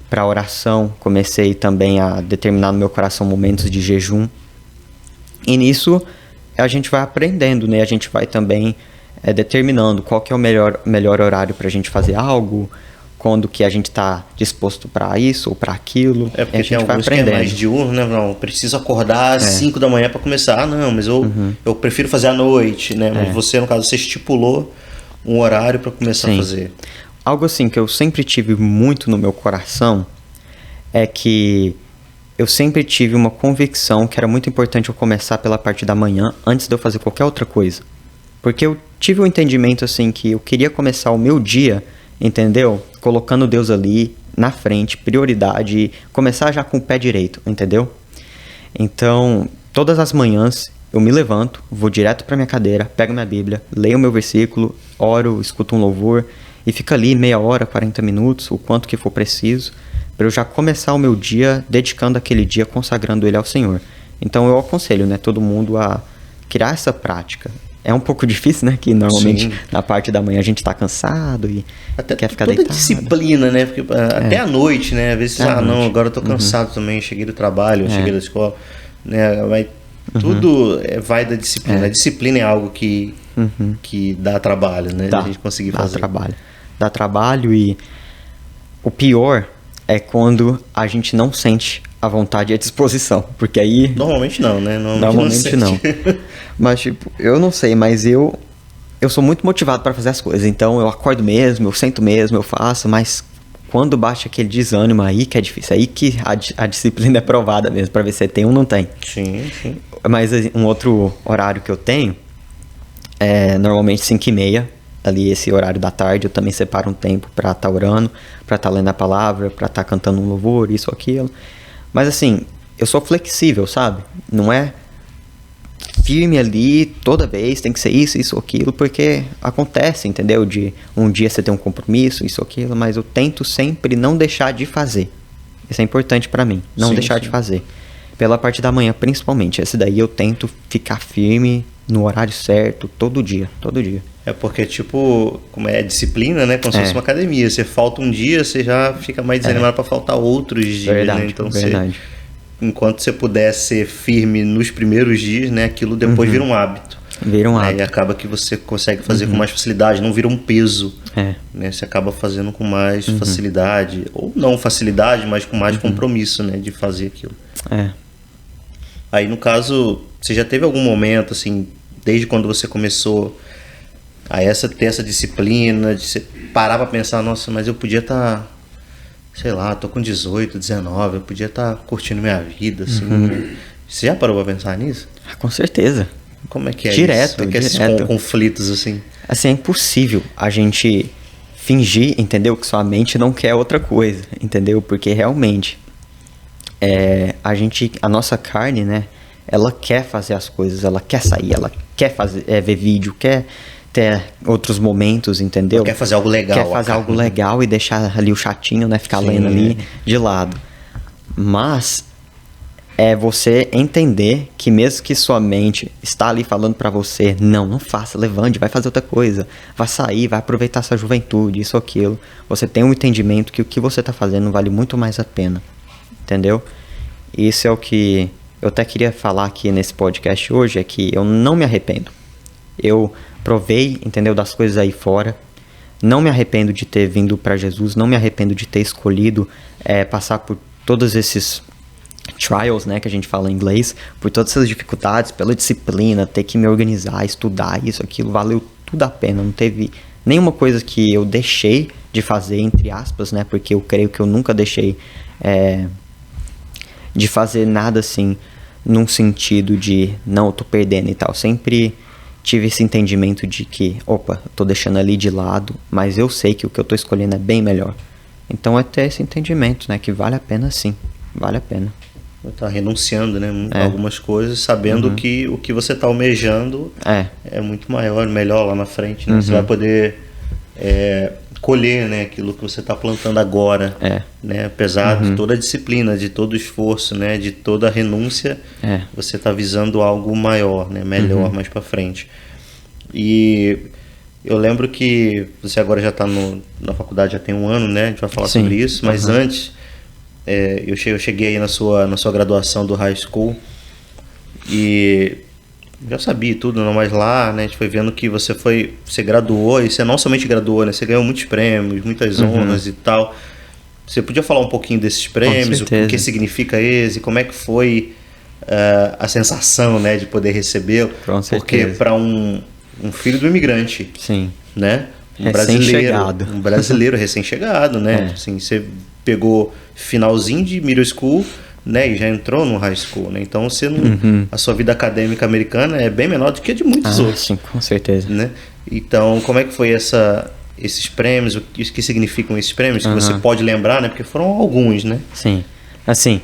para oração. Comecei também a determinar no meu coração momentos de jejum. E nisso, a gente vai aprendendo, né? A gente vai também determinando qual que é o melhor horário para a gente fazer algo, quando que a gente está disposto para isso ou para aquilo. Porque a gente tem alguns que é mais diurno, né? Não, preciso acordar às 5 da manhã para começar. Ah, não, mas eu prefiro fazer à noite, né? Mas você, no caso, você estipulou um horário para começar a fazer. Algo assim que eu sempre tive muito no meu coração é que eu sempre tive uma convicção que era muito importante eu começar pela parte da manhã antes de eu fazer qualquer outra coisa. Porque eu tive um entendimento assim que eu queria começar o meu dia, entendeu? Colocando Deus ali na frente, prioridade, e começar já com o pé direito, entendeu? Então, todas as manhãs eu me levanto, vou direto para minha cadeira, pego minha Bíblia, leio o meu versículo, oro, escuto um louvor e fico ali meia hora, 40 minutos, o quanto que for preciso, para eu já começar o meu dia dedicando aquele dia, consagrando ele ao Senhor. Então eu aconselho, né, todo mundo a criar essa prática. É um pouco difícil, né? Que normalmente na parte da manhã a gente tá cansado e até quer ficar toda deitado. Disciplina, né? Porque até à noite, né? Às vezes, não, agora eu tô cansado também, cheguei do trabalho, cheguei da escola, né? Tudo vai da disciplina. A disciplina é algo que dá trabalho, né? A gente conseguir fazer. Dá trabalho e o pior é quando a gente não sente a vontade e a disposição, porque aí... Normalmente não, né? Normalmente não. Mas, tipo, eu não sei, mas eu sou muito motivado para fazer as coisas. Então, eu acordo mesmo, eu sento mesmo, eu faço, mas quando bate aquele desânimo aí que é difícil, aí que a disciplina é provada mesmo, para ver se tem ou não tem. Sim. Mas um outro horário que eu tenho é normalmente 5h30, ali esse horário da tarde, eu também separo um tempo para estar orando, para estar lendo a palavra, para estar cantando um louvor, isso, aquilo. Mas assim, eu sou flexível, sabe? Não é firme ali, toda vez tem que ser isso, aquilo, porque acontece, entendeu? De um dia você ter um compromisso, isso, aquilo, mas eu tento sempre não deixar de fazer. Isso é importante pra mim, não deixar de fazer. Pela parte da manhã, principalmente. Esse daí eu tento ficar firme no horário certo, todo dia. É porque, tipo, como é disciplina, né? Como se fosse uma academia. Você falta um dia, você já fica mais desanimado para faltar outros dias, né? Então, enquanto você puder ser firme nos primeiros dias, né? Aquilo depois vira um hábito. E acaba que você consegue fazer com mais facilidade, não vira um peso. Né? Você acaba fazendo com mais facilidade. Ou não facilidade, mas com mais compromisso, né? De fazer aquilo. Aí, no caso, você já teve algum momento, assim, desde quando você começou a ter essa disciplina, de você parar pra pensar, nossa, mas eu podia estar, sei lá, tô com 18, 19, eu podia estar curtindo minha vida, assim. Você já parou pra pensar nisso? Com certeza. Como é que é direto, isso? Como é que é esses conflitos, assim? Assim, é impossível a gente fingir, entendeu? Que sua mente não quer outra coisa, entendeu? Porque realmente, a nossa carne, né? Ela quer fazer as coisas, ela quer sair, ela quer ver vídeo, quer ter outros momentos, entendeu? Quer fazer algo legal. Quer fazer algo legal e deixar ali o chatinho, né? Ficar lendo ali de lado. Mas é você entender que mesmo que sua mente está ali falando pra você, não faça, levante, vai fazer outra coisa, vai sair, vai aproveitar sua juventude, isso ou aquilo. Você tem um entendimento que o que você tá fazendo vale muito mais a pena, entendeu? Isso é o que eu até queria falar aqui nesse podcast hoje, é que eu não me arrependo. Eu provei, entendeu, das coisas aí fora. Não me arrependo de ter vindo para Jesus, não me arrependo de ter escolhido passar por todos esses trials, né, que a gente fala em inglês, por todas essas dificuldades, pela disciplina, ter que me organizar, estudar, isso, aquilo, valeu tudo a pena. Não teve nenhuma coisa que eu deixei de fazer, entre aspas, né, porque eu creio que eu nunca deixei de fazer nada assim, num sentido de, não, eu tô perdendo e tal. Sempre tive esse entendimento de que, eu tô deixando ali de lado, mas eu sei que o que eu tô escolhendo é bem melhor. Então é ter esse entendimento, né, que vale a pena sim, vale a pena. Tá renunciando, né? Algumas coisas, sabendo que o que você tá almejando é muito maior, melhor lá na frente, né? Você vai poder colher, né, aquilo que você está plantando agora, né? Apesar de toda a disciplina, de todo o esforço, né, de toda a renúncia, você está visando algo maior, né, melhor mais para frente. E eu lembro que você agora já está na faculdade já tem um ano, né? A gente vai falar sobre isso, mas antes eu cheguei aí na sua graduação do high school e já sabia tudo, não, mas lá, né, a gente foi vendo que você graduou, e você não somente graduou, né, você ganhou muitos prêmios, muitas honras e tal. Você podia falar um pouquinho desses prêmios, o que significa esse, como é que foi a sensação, né, de poder recebê-lo? Porque para um filho do imigrante, né, um brasileiro recém-chegado, né, assim, você pegou finalzinho de middle school, né, e já entrou no high school, né? Então você a sua vida acadêmica americana é bem menor do que a de muitos outros. Sim, com certeza. Né? Então, como é que foi esses prêmios? O que significam esses prêmios? Que você pode lembrar, né? Porque foram alguns, né? Sim. Assim,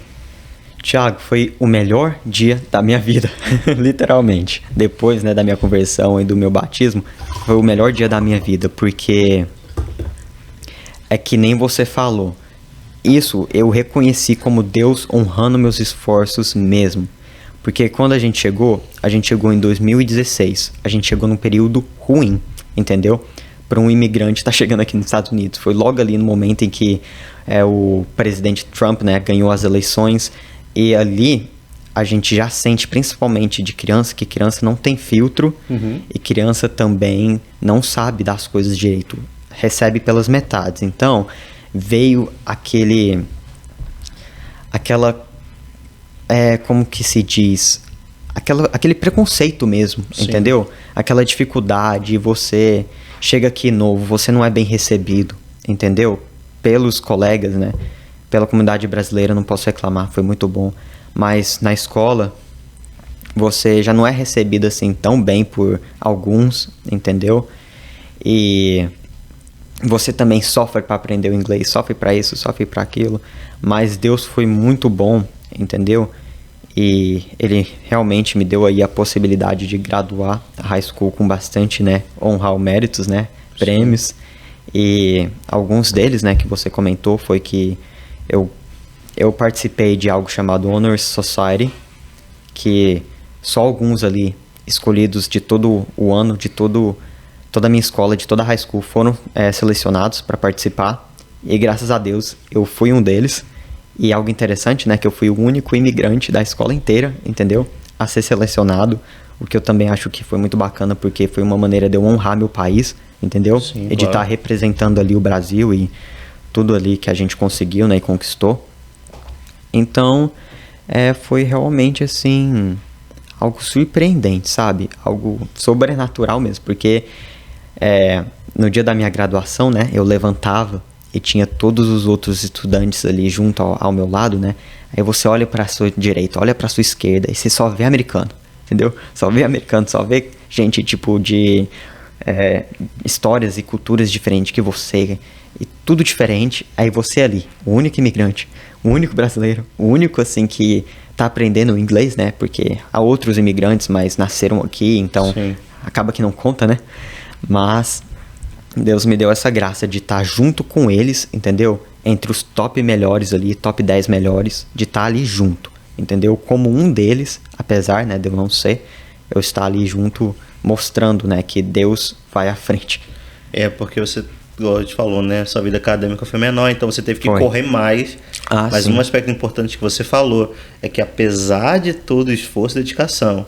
Thiago, foi o melhor dia da minha vida, literalmente. Depois, né, da minha conversão e do meu batismo, foi o melhor dia da minha vida, porque é que nem você falou. Isso eu reconheci como Deus honrando meus esforços mesmo. Porque quando a gente chegou em 2016. A gente chegou num período ruim, entendeu? Para um imigrante estar chegando aqui nos Estados Unidos. Foi logo ali no momento em que o presidente Trump, né, ganhou as eleições. E ali a gente já sente, principalmente de criança, que criança não tem filtro. E criança também não sabe das coisas direito. Recebe pelas metades. Então veio como que se diz, aquele preconceito mesmo, entendeu? Aquela dificuldade, você chega aqui novo, você não é bem recebido, entendeu? Pelos colegas, né? Pela comunidade brasileira, não posso reclamar, foi muito bom. Mas na escola, você já não é recebido assim tão bem por alguns, entendeu? E você também sofre para aprender o inglês, sofre para isso, sofre para aquilo, mas Deus foi muito bom, entendeu? E Ele realmente me deu aí a possibilidade de graduar a high school com bastante, né, honrar méritos, né, prêmios. E alguns deles, né, que você comentou, foi que eu participei de algo chamado Honors Society, que só alguns ali, escolhidos de todo o ano, de toda a minha escola, de toda a high school, foram selecionados para participar. E graças a Deus eu fui um deles. E algo interessante, né, que eu fui o único imigrante da escola inteira, entendeu? A ser selecionado, o que eu também acho que foi muito bacana, porque foi uma maneira de eu honrar meu país, entendeu? Sim, e de estar representando ali o Brasil e tudo ali que a gente conseguiu, né, e conquistou. Então, foi realmente, assim, algo surpreendente, sabe? Algo sobrenatural mesmo, porque no dia da minha graduação, né, eu levantava e tinha todos os outros estudantes ali junto ao meu lado, né? Aí você olha para sua direita, olha para sua esquerda e você só vê americano, entendeu? Só vê americano, só vê gente tipo de histórias e culturas diferentes que você, e tudo diferente. Aí você ali, o único imigrante, o único brasileiro, o único assim que tá aprendendo inglês, né? Porque há outros imigrantes, mas nasceram aqui, então acaba que não conta, né? Mas Deus me deu essa graça de estar junto com eles, entendeu? Entre os top melhores ali, top 10 melhores, de estar ali junto, entendeu? Como um deles, apesar, né, de eu não ser, eu estar ali junto, mostrando, né, que Deus vai à frente. Porque você, igual a gente falou, né, sua vida acadêmica foi menor, então você teve que correr mais. Mas um aspecto importante que você falou é que apesar de todo o esforço e dedicação,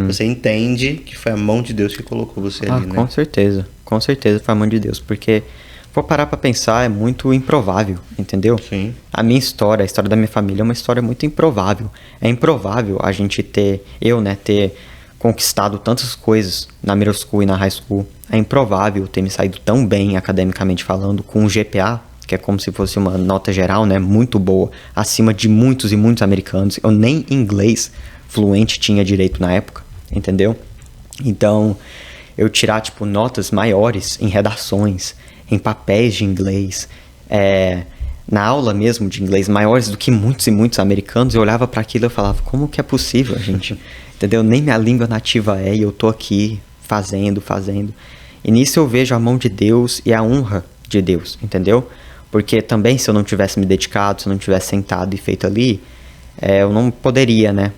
você entende que foi a mão de Deus que colocou você ali, né? Com certeza foi a mão de Deus, porque vou parar pra pensar, é muito improvável, entendeu? Sim. A minha história, a história da minha família é uma história muito improvável. É improvável a gente ter conquistado tantas coisas na middle school e na high school. É improvável ter me saído tão bem academicamente falando, com um GPA, que é como se fosse uma nota geral, né, muito boa, acima de muitos e muitos americanos. Eu nem inglês fluente tinha direito na época, entendeu? Então, eu tirar, tipo, notas maiores em redações, em papéis de inglês, na aula mesmo de inglês, maiores do que muitos e muitos americanos, eu olhava para aquilo e eu falava, como que é possível, gente? Entendeu? Nem minha língua nativa é, e eu tô aqui fazendo. E nisso eu vejo a mão de Deus e a honra de Deus, entendeu? Porque também, se eu não tivesse me dedicado, se eu não tivesse sentado e feito ali, eu não poderia, né?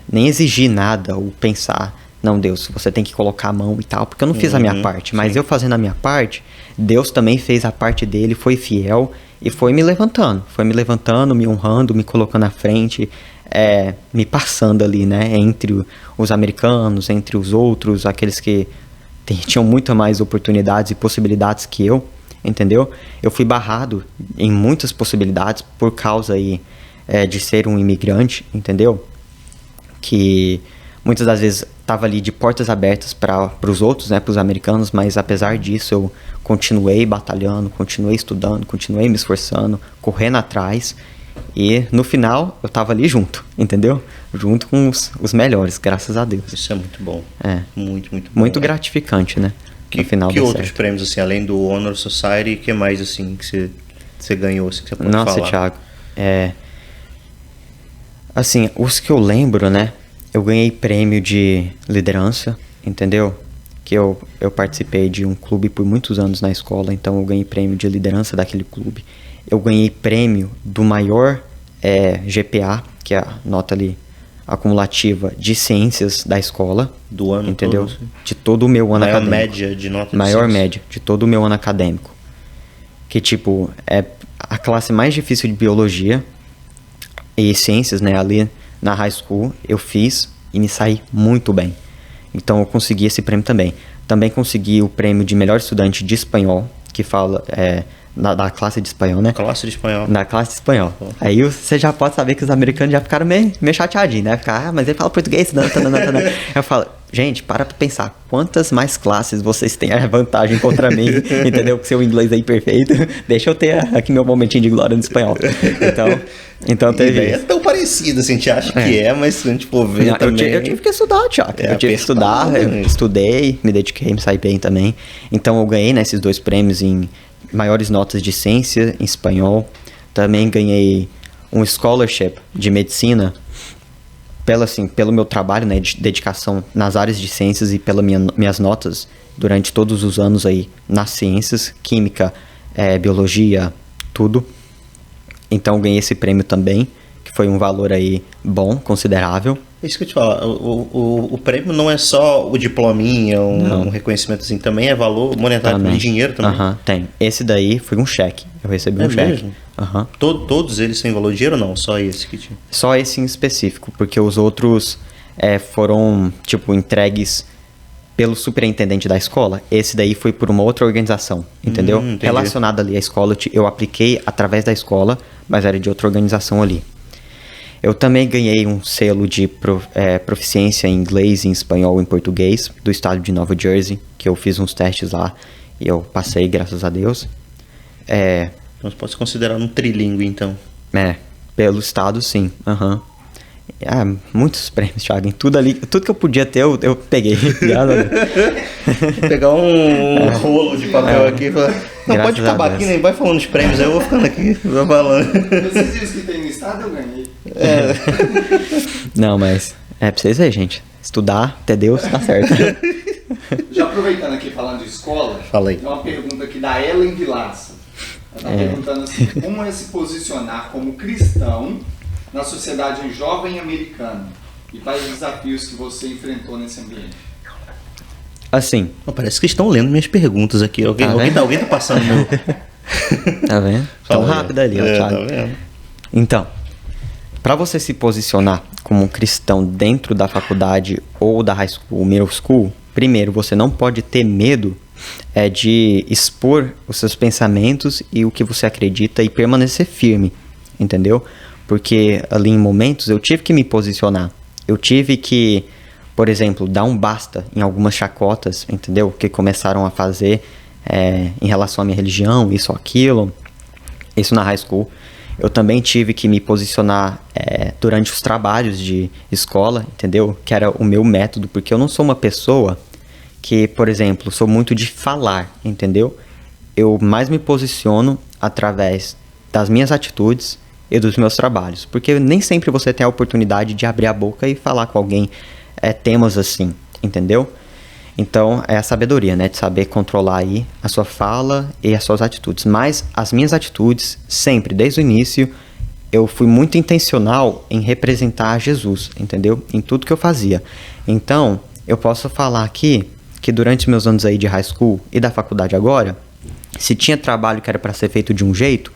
Nem exigir nada ou pensar, não, Deus, você tem que colocar a mão e tal, porque eu não fiz a minha parte. Mas eu fazendo a minha parte, Deus também fez a parte dele, foi fiel e foi me levantando, me honrando, me colocando à frente, me passando ali, né? Entre os americanos, entre os outros, aqueles que tinham muito mais oportunidades e possibilidades que eu, entendeu? Eu fui barrado em muitas possibilidades por causa aí, de ser um imigrante, entendeu? Que muitas das vezes estava ali de portas abertas para os outros, né, para os americanos, mas apesar disso eu continuei batalhando, continuei estudando, continuei me esforçando, correndo atrás, e no final eu estava ali junto, entendeu? Junto com os melhores, graças a Deus. Isso é muito bom. Muito bom. Muito gratificante, né? No final que outros certo. Prêmios, assim, além do Honor Society, que mais, assim, que você ganhou, assim, que você pode falar? Nossa, Thiago, assim, os que eu lembro, né? Eu ganhei prêmio de liderança, entendeu? Que eu participei de um clube por muitos anos na escola, então eu ganhei prêmio de liderança daquele clube. Eu ganhei prêmio do maior GPA, que é a nota ali acumulativa de ciências da escola. Do ano, entendeu? Todo, de todo o meu ano acadêmico. Maior média de nota de Maior ciências. média de todo o meu ano acadêmico. Que, tipo, é a classe mais difícil de biologia e ciências, né? Ali na high school eu fiz e me saí muito bem. Então eu consegui esse prêmio também. Também consegui o prêmio de melhor estudante de espanhol, que fala da classe de espanhol, né? Classe de espanhol. Da classe de espanhol. Aí você já pode saber que os americanos já ficaram meio chateadinhos, né? Ficar, mas ele fala português, não. Eu falo, gente, para pra pensar, quantas mais classes vocês têm a vantagem contra mim, entendeu? Com seu inglês aí perfeito. Deixa eu ter aqui meu momentinho de glória no espanhol. Então teve isso. É tão parecido, assim, a gente acha que mas se a gente for ver também... Eu tive que estudar, Thiago. Eu tive que estudar, eu estudei, me dediquei, me saí bem também. Então eu ganhei, né, esses 2 prêmios em maiores notas de ciência, em espanhol. Também ganhei um scholarship de medicina pelo meu trabalho, né, de dedicação nas áreas de ciências e pelas minhas notas durante todos os anos aí nas ciências, química, biologia, tudo. Então eu ganhei esse prêmio também, que foi um valor aí bom, considerável. É isso que eu te falo, o prêmio não é só o diplominha, um reconhecimento assim, também é valor monetário, também. Dinheiro também. Tem. Esse daí foi um cheque, eu recebi um cheque. Mesmo? Todos eles têm valor de dinheiro ou não? Só esse que tinha? Só esse em específico, porque os outros foram, tipo, entregues pelo superintendente da escola. Esse daí foi por uma outra organização, entendeu? Relacionado ali à escola, eu apliquei através da escola, mas era de outra organização ali. Eu também ganhei um selo de proficiência em inglês, em espanhol e em português do estado de Nova Jersey, que eu fiz uns testes lá e eu passei, graças a Deus. Então você pode se considerar um trilingue, então. Pelo estado, sim. Muitos prêmios, Thiago. Tudo que eu podia ter, eu peguei. Vou pegar um rolo de papel aqui e falar... Não, pode acabar aqui, nem vai falando os prêmios, aí eu vou ficando aqui, vou falando. Esses que tem no estado eu ganhei. Não, mas pra vocês verem, gente. Estudar, até Deus, tá certo. Já aproveitando aqui, falando de escola, Falei. Tem uma pergunta aqui da Ellen Vilaça. Ela está perguntando assim, como é se posicionar como cristão na sociedade jovem americana e quais os desafios que você enfrentou nesse ambiente? Assim. Parece que estão lendo minhas perguntas aqui. Alguém tá passando meu... Tá vendo? Tão rápido ali, Thiago. Tá vendo? Então, para você se posicionar como um cristão dentro da faculdade ou da high school, middle school, primeiro, você não pode ter medo de expor os seus pensamentos e o que você acredita e permanecer firme, entendeu? Porque ali em momentos eu tive que me posicionar. Eu tive que, por exemplo, dar um basta em algumas chacotas, entendeu? Que começaram a fazer em relação à minha religião, isso ou aquilo. Isso na high school. Eu também tive que me posicionar durante os trabalhos de escola, entendeu? Que era o meu método, porque eu não sou uma pessoa que, por exemplo, sou muito de falar, entendeu? Eu mais me posiciono através das minhas atitudes e dos meus trabalhos. Porque nem sempre você tem a oportunidade de abrir a boca e falar com alguém temas assim, entendeu? Então, é a sabedoria, né? De saber controlar aí a sua fala e as suas atitudes. Mas as minhas atitudes, sempre, desde o início, eu fui muito intencional em representar Jesus, entendeu? Em tudo que eu fazia. Então, eu posso falar aqui que durante meus anos aí de high school e da faculdade agora, se tinha trabalho que era para ser feito de um jeito,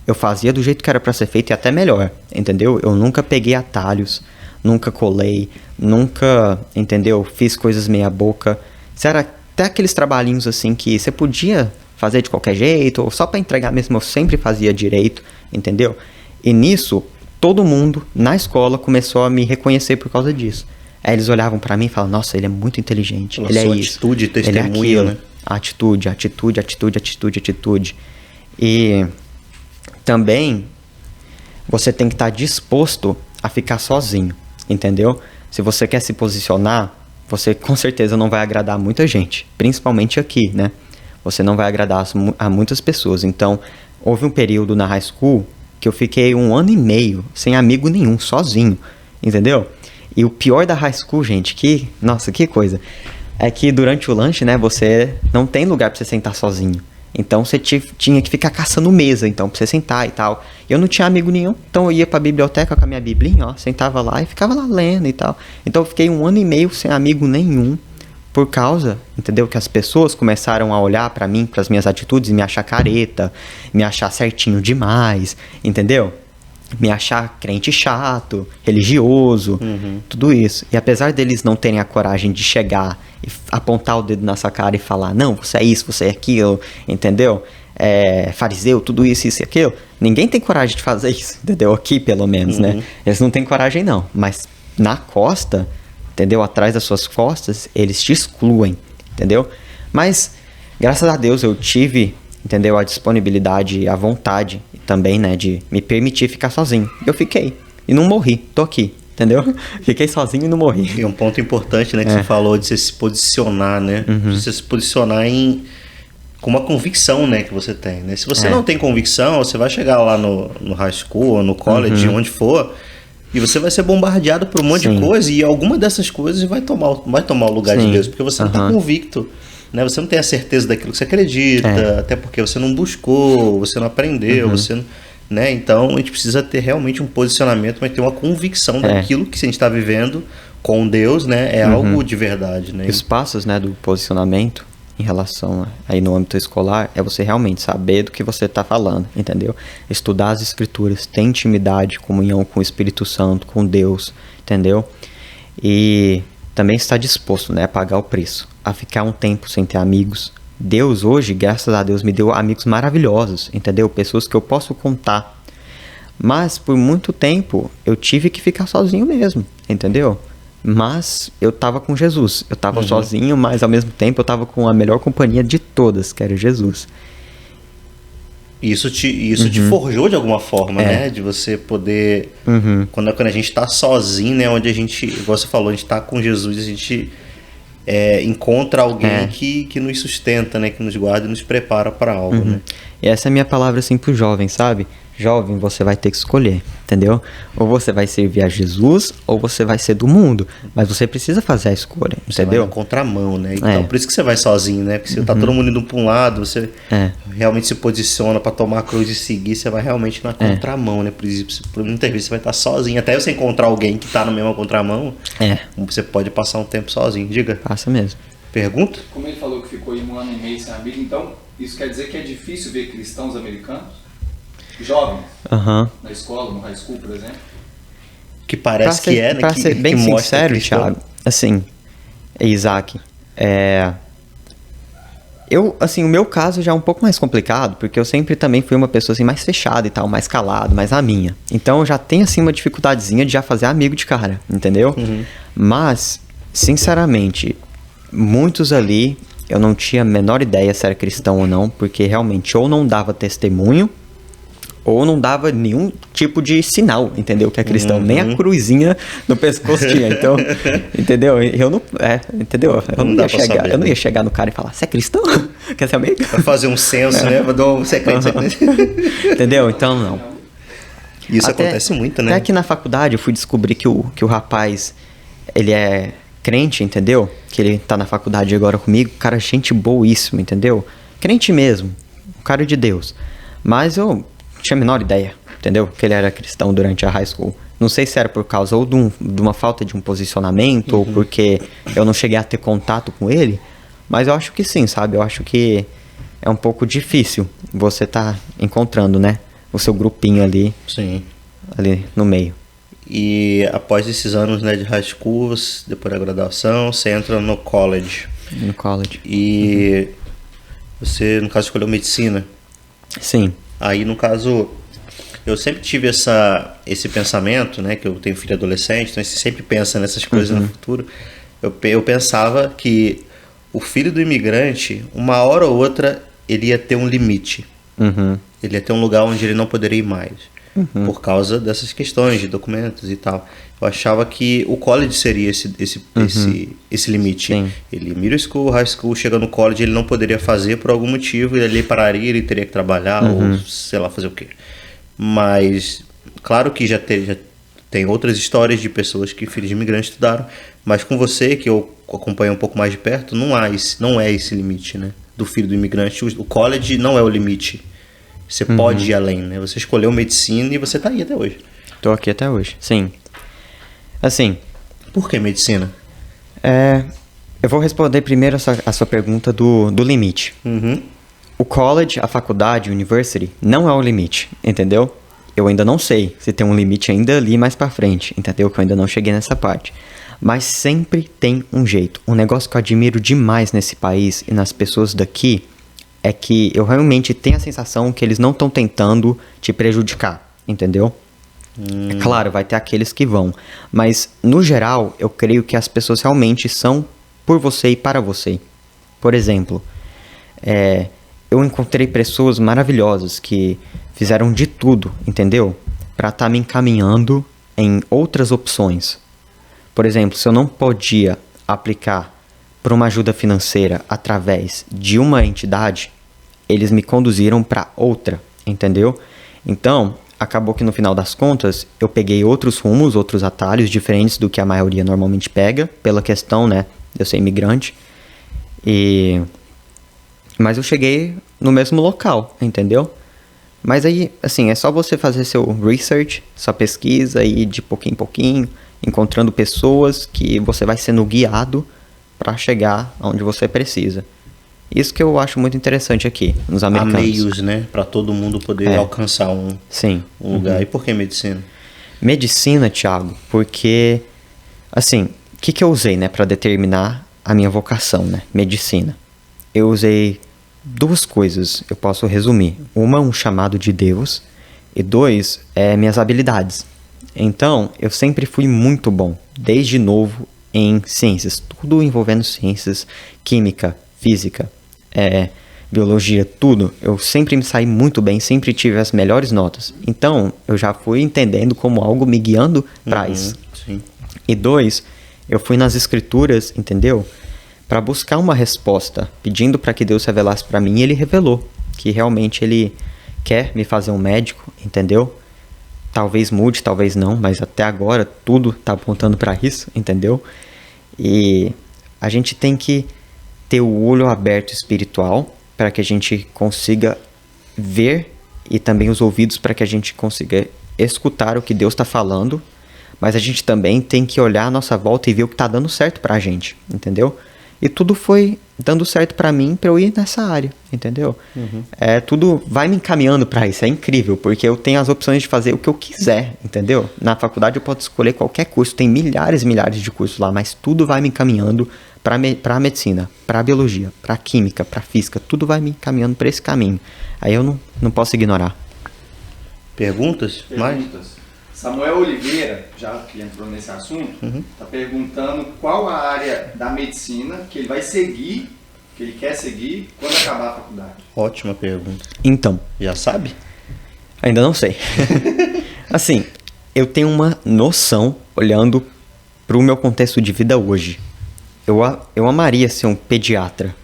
eu fazia do jeito que era para ser feito e até melhor, entendeu? Eu nunca peguei atalhos, nunca colei, nunca, entendeu? Fiz coisas meia boca. Isso era até aqueles trabalhinhos assim que você podia fazer de qualquer jeito, ou só para entregar mesmo, eu sempre fazia direito, entendeu? E nisso, todo mundo na escola começou a me reconhecer por causa disso. Aí eles olhavam para mim e falavam, nossa, ele é muito inteligente, ele é isso, atitude e testemunho, ele é aquilo, né? Atitude. E também você tem que estar disposto a ficar sozinho, entendeu? Se você quer se posicionar, você com certeza não vai agradar muita gente, principalmente aqui, né? Você não vai agradar a muitas pessoas. Então, houve um período na high school que eu fiquei 1 ano e meio sem amigo nenhum, sozinho, entendeu? E o pior da high school, gente, nossa, que coisa, é que durante o lanche, né, você não tem lugar pra você sentar sozinho. Então você tinha que ficar caçando mesa, então, pra você sentar e tal. Eu não tinha amigo nenhum, então eu ia pra biblioteca com a minha biblinha, ó, sentava lá e ficava lá lendo e tal. Então eu fiquei 1 ano e meio sem amigo nenhum, por causa, entendeu? Que as pessoas começaram a olhar pra mim, pras minhas atitudes, e me achar careta, me achar certinho demais, entendeu? Me achar crente chato, religioso, tudo isso. E apesar deles não terem a coragem de chegar e apontar o dedo na sua cara e falar, não, você é isso, você é aquilo, entendeu? Fariseu, tudo isso e aquilo. Ninguém tem coragem de fazer isso, entendeu? Aqui, pelo menos, né? Eles não têm coragem, não. Mas na costa, entendeu? Atrás das suas costas, eles te excluem, entendeu? Mas, graças a Deus, eu tive, entendeu? A disponibilidade e a vontade também, né? De me permitir ficar sozinho. Eu fiquei. E não morri. Tô aqui. Entendeu? Fiquei sozinho e não morri. E um ponto importante, né? Que você falou de você se posicionar, né? De você se posicionar com uma convicção, né? Que você tem, né? Se você não tem convicção, você vai chegar lá no high school ou no college, onde for, e você vai ser bombardeado por um monte de coisa, e alguma dessas coisas vai tomar o lugar de Deus, porque você não está convicto, né? Você não tem a certeza daquilo que você acredita, até porque você não buscou, você não aprendeu, você não, né? Então a gente precisa ter realmente um posicionamento, mas ter uma convicção daquilo que a gente está vivendo com Deus, né? É algo de verdade, né? E os passos, né, do posicionamento em relação aí no âmbito escolar é você realmente saber do que você está falando, entendeu? Estudar as escrituras, ter intimidade, comunhão com o Espírito Santo, com Deus, entendeu? E também estar disposto, né, a pagar o preço, a ficar um tempo sem ter amigos. Deus hoje, graças a Deus, me deu amigos maravilhosos, entendeu? Pessoas que eu posso contar. Mas por muito tempo eu tive que ficar sozinho mesmo, entendeu? Mas eu tava com Jesus. Eu tava sozinho, mas ao mesmo tempo eu tava com a melhor companhia de todas, que era Jesus. Isso te forjou de alguma forma, né? De você poder... Quando a gente tá sozinho, né? Onde a gente, igual você falou, a gente tá com Jesus, a gente encontra alguém que nos sustenta, né? Que nos guarda e nos prepara para algo, né? E essa é a minha palavra assim pro jovem, sabe? Jovem, você vai ter que escolher, entendeu? Ou você vai servir a Jesus, ou você vai ser do mundo. Mas você precisa fazer a escolha, você entendeu? Vai na contramão, né? Então, por isso que você vai sozinho, né? Porque se tá todo mundo indo pra um lado, você realmente se posiciona pra tomar a cruz e seguir, você vai realmente na contramão, né? Por muitas vezes você vai estar sozinho. Até você encontrar alguém que tá na mesma contramão, você pode passar um tempo sozinho. Diga. Passa mesmo. Pergunta? Como ele falou que ficou em 1 ano e meio sem amigo, então isso quer dizer que é difícil ver cristãos americanos? Jovens, na escola, no high school, por exemplo? Que parece né? Pra ser bem sincero, Thiago, assim, Isaac, o meu caso já é um pouco mais complicado, porque eu sempre também fui uma pessoa assim, mais fechada e tal, mais calado, mais a minha. Então eu já tenho assim uma dificuldadezinha de já fazer amigo de cara, entendeu? Mas, sinceramente, muitos ali, eu não tinha a menor ideia se era cristão ou não, porque realmente ou não dava testemunho, ou não dava nenhum tipo de sinal, entendeu? Que é cristão. Nem a cruzinha no pescoço tinha. Então, entendeu? Eu não, entendeu? Eu não ia chegar no cara e falar, você é cristão? Quer ser amigo? Pra fazer um censo, né? Pra dar um secreto. Entendeu? Então, não. Isso acontece muito, né? Até aqui na faculdade eu fui descobrir que o rapaz, ele é crente, entendeu? Que ele tá na faculdade agora comigo. Cara, gente boíssima, entendeu? Crente mesmo. Um cara de Deus. Mas eu tinha a menor ideia, entendeu? Que ele era cristão durante a high school. Não sei se era por causa ou de uma falta de um posicionamento, ou porque eu não cheguei a ter contato com ele. Mas eu acho que sim, sabe? Eu acho que é um pouco difícil você tá encontrando, né? O seu grupinho ali. Sim. Ali no meio. E após esses anos, né, de high school, depois da graduação, você entra no college. No college. E você, no caso, escolheu medicina. Sim. Aí, no caso, eu sempre tive esse pensamento, né, que eu tenho filho adolescente, então você sempre pensa nessas coisas no futuro. Eu pensava que o filho do imigrante, uma hora ou outra, ele ia ter um limite. Ele ia ter um lugar onde ele não poderia ir mais. Por causa dessas questões de documentos e tal. Eu achava que o college seria esse limite. Sim. Ele middle school, high school, chega no college, ele não poderia fazer por algum motivo, ele pararia, ele teria que trabalhar ou sei lá, fazer o quê. Mas, claro que já tem outras histórias de pessoas que filhos de imigrantes estudaram, mas com você, que eu acompanho um pouco mais de perto, não é esse limite, né? Do filho do imigrante. O college não é o limite. Você pode ir além, né? Você escolheu medicina e você tá aí até hoje. Tô aqui até hoje, sim. Assim... Por que medicina? Eu vou responder primeiro a sua pergunta do limite. O college, a faculdade, university, não é o limite, entendeu? Eu ainda não sei se tem um limite ainda ali mais pra frente, entendeu? Que eu ainda não cheguei nessa parte. Mas sempre tem um jeito. Um negócio que eu admiro demais nesse país e nas pessoas daqui é que eu realmente tenho a sensação que eles não estão tentando te prejudicar, entendeu? É claro, vai ter aqueles que vão. Mas, no geral, eu creio que as pessoas realmente são por você e para você. Por exemplo, eu encontrei pessoas maravilhosas que fizeram de tudo, entendeu? Para estar me encaminhando em outras opções. Por exemplo, se eu não podia aplicar para uma ajuda financeira através de uma entidade, eles me conduziram para outra, entendeu? Então, acabou que no final das contas, eu peguei outros rumos, outros atalhos diferentes do que a maioria normalmente pega, pela questão, né, de eu ser imigrante. Mas eu cheguei no mesmo local, entendeu? Mas aí, assim, é só você fazer seu research, sua pesquisa, e de pouquinho em pouquinho, encontrando pessoas que você vai sendo guiado para chegar onde você precisa. Isso que eu acho muito interessante aqui, nos americanos. Há meios, né? Para todo mundo poder alcançar um lugar. E por que medicina? Medicina, Thiago, porque, assim, o que eu usei, né, para determinar a minha vocação, né? Medicina. Eu usei duas coisas, eu posso resumir. Uma, um chamado de Deus, e dois, minhas habilidades. Então, eu sempre fui muito bom, desde novo, em ciências. Tudo envolvendo ciências, química, física, biologia, tudo. Eu sempre me saí muito bem, sempre tive as melhores notas. Então, eu já fui entendendo como algo me guiando para isso. Sim. E dois, eu fui nas escrituras, entendeu? Para buscar uma resposta, pedindo para que Deus revelasse para mim, e ele revelou que realmente ele quer me fazer um médico, entendeu? Talvez mude, talvez não, mas até agora tudo está apontando para isso, entendeu? E a gente tem que ter o olho aberto espiritual para que a gente consiga ver, e também os ouvidos para que a gente consiga escutar o que Deus está falando, mas a gente também tem que olhar à nossa volta e ver o que está dando certo para a gente, entendeu? E tudo foi dando certo para mim, para eu ir nessa área, entendeu? Tudo vai me encaminhando para isso, é incrível, porque eu tenho as opções de fazer o que eu quiser, entendeu? Na faculdade eu posso escolher qualquer curso, tem milhares e milhares de cursos lá, mas tudo vai me encaminhando para a medicina, para a biologia, para a química, para a física, tudo vai me encaminhando para esse caminho. Aí eu não posso ignorar. Perguntas? Mais? Samuel Oliveira, já que entrou nesse assunto, está perguntando qual a área da medicina que ele vai seguir, que ele quer seguir, quando acabar a faculdade. Ótima pergunta. Então. Já sabe? Ainda não sei. Assim, eu tenho uma noção, olhando para o meu contexto de vida hoje. Eu amaria ser um pediatra.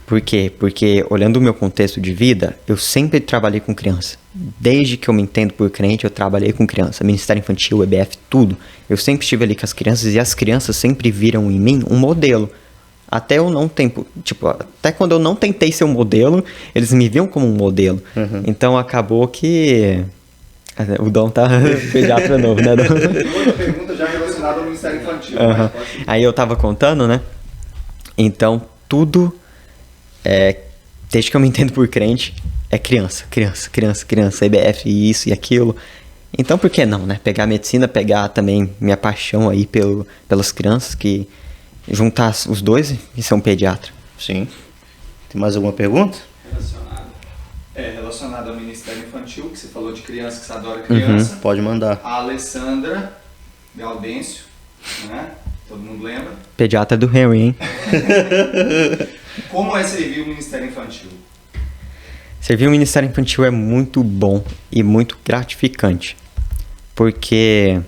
Por quê? Porque olhando o meu contexto de vida, eu sempre trabalhei com criança. Desde que eu me entendo por crente, eu trabalhei com criança. Ministério Infantil, EBF, tudo. Eu sempre estive ali com as crianças e as crianças sempre viram em mim um modelo. Até eu não tempo, tipo, até quando eu não tentei ser um modelo, eles me viam como um modelo. Uhum. Então acabou que o Dom tá pediatra novo, né, Dom? Outra pergunta já relacionada ao Ministério Infantil. Uhum. Aí eu tava contando, né? Então tudo desde que eu me entendo por crente, é criança, EBF, isso e aquilo. Então por que não, né? Pegar a medicina, pegar também minha paixão aí pelas crianças, que juntar os dois e ser um pediatra. Sim. Tem mais alguma pergunta? Relacionado ao Ministério Infantil, que você falou de criança, que você adora criança. Pode mandar. A Alessandra Gaudêncio, né? Todo mundo lembra? Pediatra do Henry, hein? Como é servir o Ministério Infantil? Servir o Ministério Infantil é muito bom e muito gratificante. Porque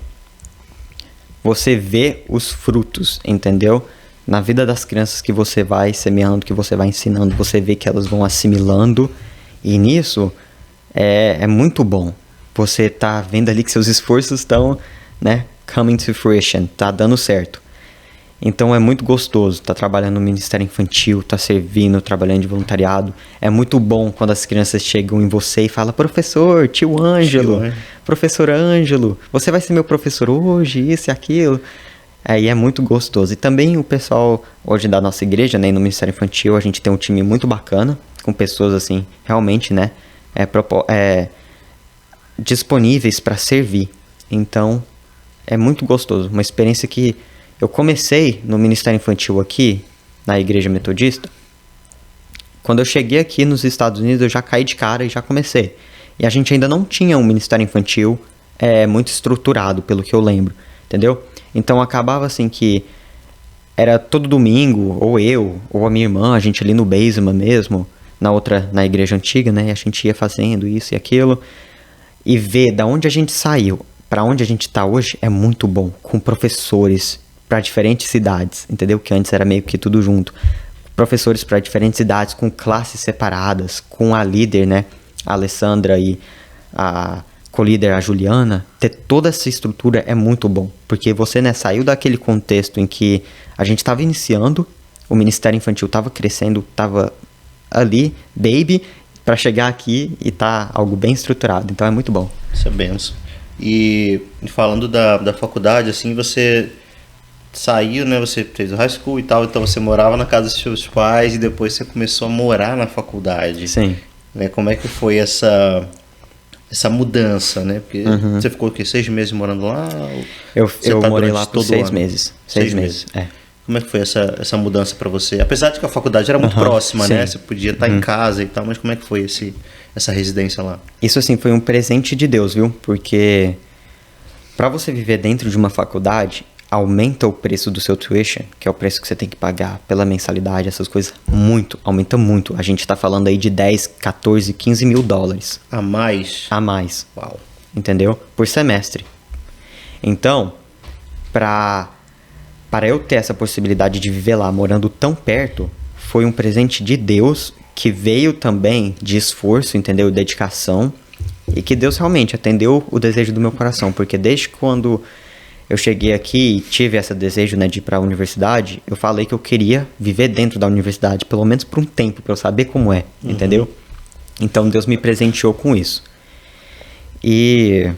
você vê os frutos, entendeu? Na vida das crianças que você vai semeando, que você vai ensinando, você vê que elas vão assimilando. E nisso é muito bom. Você tá vendo ali que seus esforços estão, né, coming to fruition, tá dando certo. Então é muito gostoso tá trabalhando no Ministério Infantil, tá servindo, trabalhando de voluntariado. É muito bom quando as crianças chegam em você e falam: professor, tio Ângelo, professor Ângelo, você vai ser meu professor hoje, isso e aquilo. Aí é muito gostoso. E também o pessoal hoje da nossa igreja, né, no Ministério Infantil, a gente tem um time muito bacana, com pessoas assim, realmente, né, disponíveis para servir. Então é muito gostoso, uma experiência que eu comecei no Ministério Infantil aqui, na Igreja Metodista. Quando eu cheguei aqui nos Estados Unidos, eu já caí de cara e já comecei. E a gente ainda não tinha um Ministério Infantil muito estruturado, pelo que eu lembro, entendeu? Então acabava assim que era todo domingo, ou eu, ou a minha irmã, a gente ali no basement mesmo, na igreja antiga, né? E a gente ia fazendo isso e aquilo. E ver da onde a gente saiu para onde a gente tá hoje é muito bom, com professores para diferentes cidades, entendeu? Que antes era meio que tudo junto. Professores para diferentes cidades, com classes separadas, com a líder, né, a Alessandra, e a co-líder, a Juliana. Ter toda essa estrutura é muito bom, porque você, né, saiu daquele contexto em que a gente estava iniciando, o Ministério Infantil estava crescendo, estava ali, baby, para chegar aqui e tá algo bem estruturado. Então é muito bom. Isso é benção. E falando da faculdade, assim, você saiu, né? Você fez o high school e tal, então você morava na casa dos seus pais e depois você começou a morar na faculdade. Sim. Né? Como é que foi essa mudança, né? Porque você ficou o quê? 6 meses morando lá? Eu morei lá por 6 meses. 6 meses. Como é que foi essa mudança para você? Apesar de que a faculdade era muito próxima, sim, né? Você podia estar em casa e tal, mas como é que foi essa residência lá? Isso, assim, foi um presente de Deus, viu? Porque para você viver dentro de uma faculdade, aumenta o preço do seu tuition, que é o preço que você tem que pagar pela mensalidade, essas coisas, muito, aumenta muito. A gente tá falando aí de 10, 14, 15 mil dólares. A mais? A mais. Uau. Entendeu? Por semestre. Então, para eu ter essa possibilidade de viver lá, morando tão perto, foi um presente de Deus, que veio também de esforço, entendeu? Dedicação, e que Deus realmente atendeu o desejo do meu coração, porque desde quando eu cheguei aqui e tive esse desejo, né, de ir para a universidade, eu falei que eu queria viver dentro da universidade, pelo menos por um tempo, para eu saber como é, entendeu? Então Deus me presenteou com isso. E,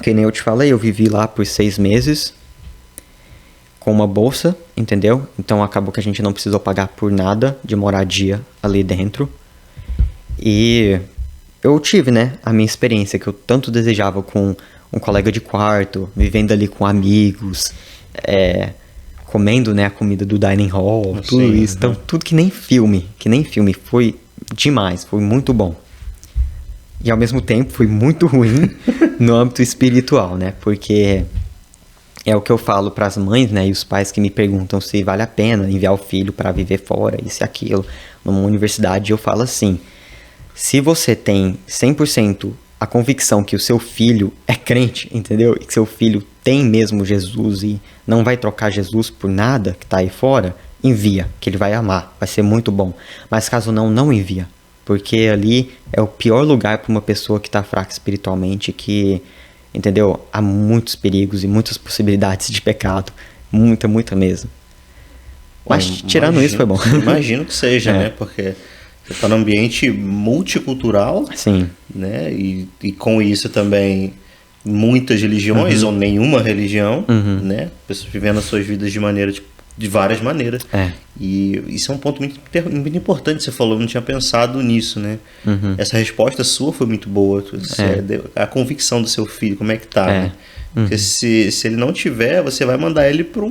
que nem eu te falei, eu vivi lá por 6 meses, com uma bolsa, entendeu? Então acabou que a gente não precisou pagar por nada de moradia ali dentro. E eu tive, né, a minha experiência que eu tanto desejava com um colega de quarto, vivendo ali com amigos, comendo, né, a comida do dining hall, tudo isso. Então, tudo que nem filme, foi demais, foi muito bom. E ao mesmo tempo foi muito ruim no âmbito espiritual, né, porque é o que eu falo para as mães, né, e os pais que me perguntam se vale a pena enviar o filho para viver fora, isso e aquilo, numa universidade. Eu falo assim: se você tem 100% a convicção que o seu filho é crente, entendeu? E que seu filho tem mesmo Jesus e não vai trocar Jesus por nada que tá aí fora, envia, que ele vai amar, vai ser muito bom. Mas caso não envia. Porque ali é o pior lugar para uma pessoa que está fraca espiritualmente, que, entendeu? Há muitos perigos e muitas possibilidades de pecado. Muita mesmo. Mas tirando isso foi bom. Imagino que seja, né? Porque você está num ambiente multicultural. Sim. Né? E com isso também muitas religiões ou nenhuma religião, né? Pessoas vivendo as suas vidas de várias maneiras. E isso é um ponto muito importante, você falou, eu não tinha pensado nisso, né? Essa resposta sua foi muito boa. A convicção do seu filho, como é que tá, né? Porque se ele não tiver, você vai mandar ele para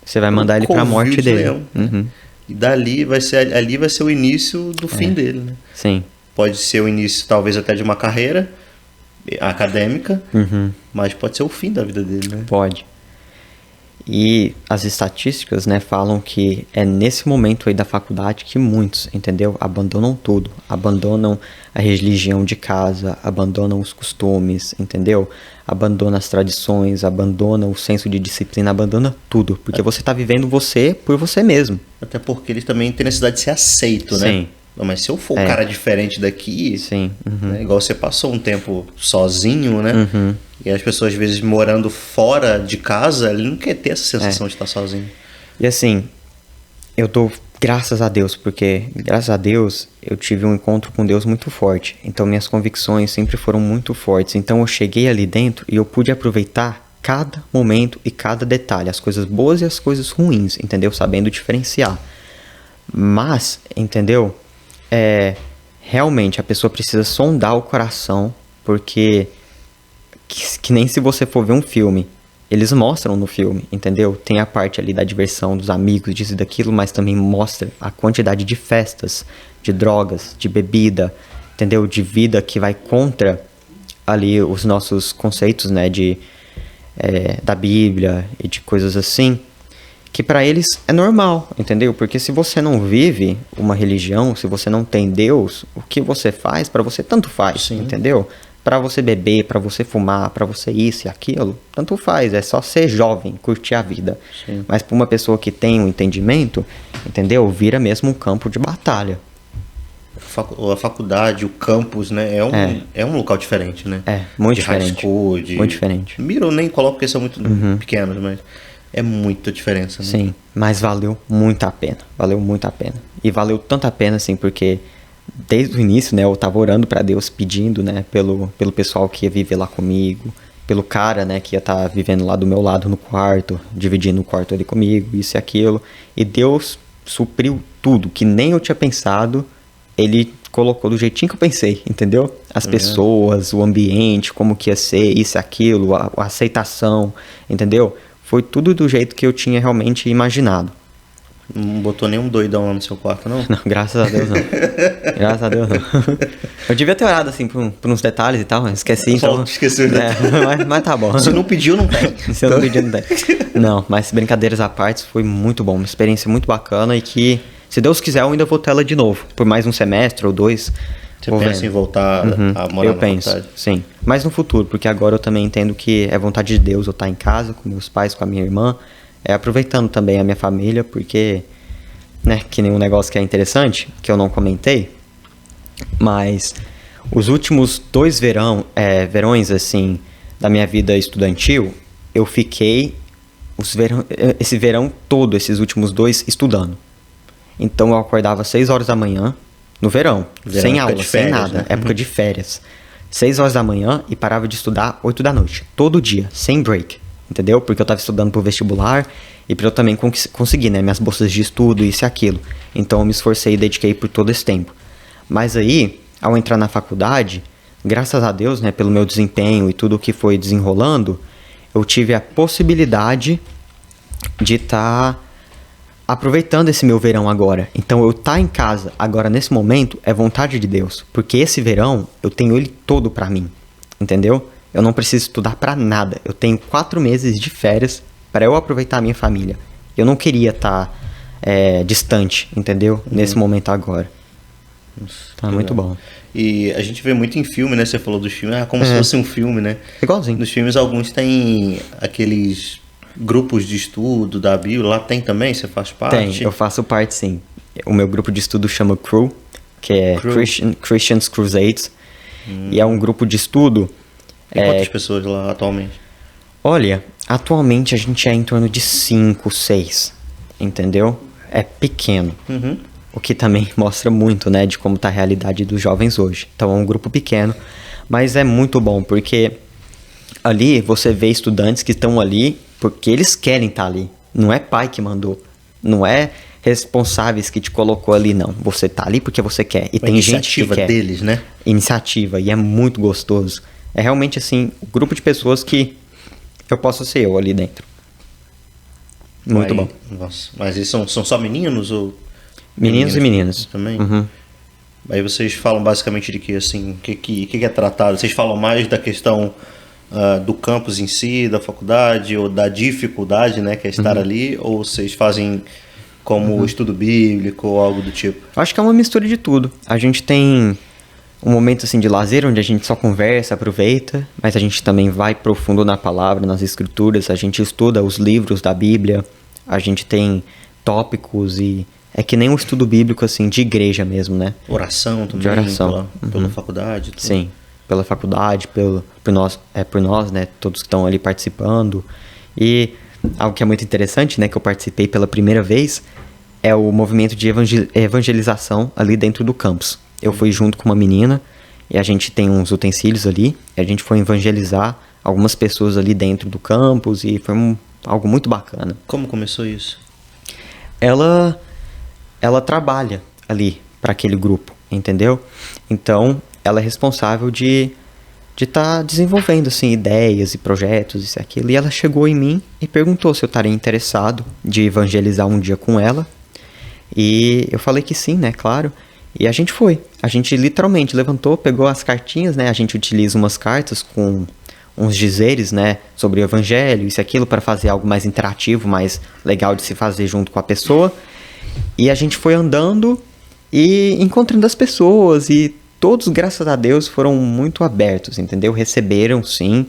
Você vai mandar ele para a morte dele. Leão, né? E dali vai ser o início do fim dele, né? Sim. Pode ser o início, talvez, até de uma carreira acadêmica, mas pode ser o fim da vida dele, né? Pode. E as estatísticas, né, falam que é nesse momento aí da faculdade que muitos, entendeu? Abandonam tudo. Abandonam a religião de casa, abandonam os costumes, entendeu? Abandonam as tradições, abandonam o senso de disciplina, abandona tudo. Porque você está vivendo você por você mesmo. Até porque eles também têm necessidade de ser aceito, né? Sim. Mas se eu for um cara diferente daqui, sim. Né, igual você passou um tempo sozinho, né? E as pessoas às vezes morando fora de casa, ele não quer ter essa sensação de estar sozinho. E assim, eu dou graças a Deus, porque graças a Deus eu tive um encontro com Deus muito forte. Então minhas convicções sempre foram muito fortes. Então eu cheguei ali dentro e eu pude aproveitar cada momento e cada detalhe, as coisas boas e as coisas ruins, entendeu? Sabendo diferenciar. Mas, entendeu? Realmente a pessoa precisa sondar o coração, porque que nem se você for ver um filme, eles mostram no filme, entendeu? Tem a parte ali da diversão dos amigos, disso e daquilo, mas também mostra a quantidade de festas, de drogas, de bebida, entendeu? De vida que vai contra ali os nossos conceitos, né, da Bíblia e de coisas assim, que para eles é normal, entendeu? Porque se você não vive uma religião, se você não tem Deus, o que você faz, para você tanto faz, Sim. entendeu? Para você beber, para você fumar, para você isso e aquilo, tanto faz, é só ser jovem, curtir a vida. Sim. Mas para uma pessoa que tem um entendimento, entendeu? Vira mesmo um campo de batalha. A faculdade, o campus, né? É um local diferente, né? Muito de diferente. High school, muito diferente. Miro eu nem coloco porque são muito pequenos, mas é muita diferença, né? Sim, mas valeu muito a pena. Valeu muito a pena. E valeu tanto a pena, assim, porque desde o início, né, eu tava orando pra Deus, pedindo, né, pelo pessoal que ia viver lá comigo, pelo cara, né, que ia estar vivendo lá do meu lado no quarto, dividindo o quarto ali comigo, isso e aquilo. E Deus supriu tudo, que nem eu tinha pensado, Ele colocou do jeitinho que eu pensei, entendeu? As pessoas, o ambiente, como que ia ser, isso e aquilo, a aceitação, entendeu? Foi tudo do jeito que eu tinha realmente imaginado. Não botou nenhum doidão lá no seu quarto, não? Não, graças a Deus não. Graças a Deus não. Eu devia ter olhado assim por uns detalhes e tal, mas esqueci. Então, esqueci os detalhes. Mas tá bom. Se não pediu, não tem. Se eu não pedi, não tem. Não, mas brincadeiras à parte, foi muito bom. Uma experiência muito bacana e que, se Deus quiser, eu ainda vou ter ela de novo. Por mais um semestre ou dois. Você pensa em voltar a morar eu na penso, faculdade? sim. Mas no futuro, porque agora eu também entendo que é vontade de Deus eu estar em casa com meus pais, com a minha irmã, aproveitando também a minha família, porque, né, que nem um negócio que é interessante, que eu não comentei, mas os últimos 2 verões, assim, da minha vida estudantil, eu fiquei esse verão todo, esses últimos 2, estudando. Então eu acordava às 6 horas da manhã, no verão, sem aula, sem nada, época de férias. 6 horas da manhã e parava de estudar 8 da noite, todo dia, sem break, entendeu? Porque eu estava estudando pro vestibular e para eu também conseguir, né, minhas bolsas de estudo, isso e aquilo. Então eu me esforcei e dediquei por todo esse tempo. Mas aí, ao entrar na faculdade, graças a Deus, né, pelo meu desempenho e tudo que foi desenrolando, eu tive a possibilidade de estar aproveitando esse meu verão agora. Então eu estar em casa agora nesse momento é vontade de Deus, porque esse verão eu tenho ele todo pra mim, entendeu? Eu não preciso estudar pra nada. Eu tenho 4 meses de férias para eu aproveitar a minha família. Eu não queria estar distante, entendeu? Nesse momento agora. Tá muito bom. E a gente vê muito em filme, né? Você falou dos filmes, como se fosse um filme, né? Igualzinho. Nos filmes alguns tem aqueles grupos de estudo da Bíblia, lá tem também? Você faz parte? Tem, eu faço parte sim. O meu grupo de estudo chama CRU, que é Christians Crusades, e é um grupo de estudo... Tem quantas pessoas lá atualmente? Olha, atualmente a gente é em torno de 5, 6, entendeu? É pequeno, o que também mostra muito, né, de como está a realidade dos jovens hoje. Então é um grupo pequeno, mas é muito bom, porque ali você vê estudantes que estão ali porque eles querem estar ali. Não é pai que mandou, não é responsáveis que te colocou ali, não. Você tá ali porque você quer, e tem gente que quer. Iniciativa deles, né? Iniciativa, e é muito gostoso. É realmente, assim, o grupo de pessoas que eu posso ser eu ali dentro. Muito bom. Nossa, mas eles são só meninos ou... Meninos e meninas. Também? Aí vocês falam basicamente de que, assim, o que é tratado? Vocês falam mais da questão do campus em si, da faculdade, ou da dificuldade, né, que é estar ali, ou vocês fazem como estudo bíblico ou algo do tipo? Acho que é uma mistura de tudo. A gente tem um momento assim de lazer onde a gente só conversa, aproveita, mas a gente também vai profundo na palavra, nas escrituras, a gente estuda os livros da Bíblia, a gente tem tópicos e é que nem um estudo bíblico assim de igreja mesmo, né? Oração também, de oração. Pela faculdade. Tudo. Sim, pela faculdade, por nós, né? Todos que estão ali participando. E algo que é muito interessante, né? Que eu participei pela primeira vez é o movimento de evangelização ali dentro do campus. Eu fui junto com uma menina e a gente tem uns utensílios ali. E a gente foi evangelizar algumas pessoas ali dentro do campus e foi algo muito bacana. Como começou isso? Ela trabalha ali para aquele grupo, entendeu? Então, ela é responsável de estar desenvolvendo assim, ideias e projetos, isso e aquilo. E ela chegou em mim e perguntou se eu estaria interessado de evangelizar um dia com ela. E eu falei que sim, né? Claro. E a gente foi. A gente literalmente levantou, pegou as cartinhas, né? A gente utiliza umas cartas com uns dizeres, né? Sobre o evangelho, isso e aquilo, para fazer algo mais interativo, mais legal de se fazer junto com a pessoa. E a gente foi andando e encontrando as pessoas e todos, graças a Deus, foram muito abertos, entendeu? Receberam, sim.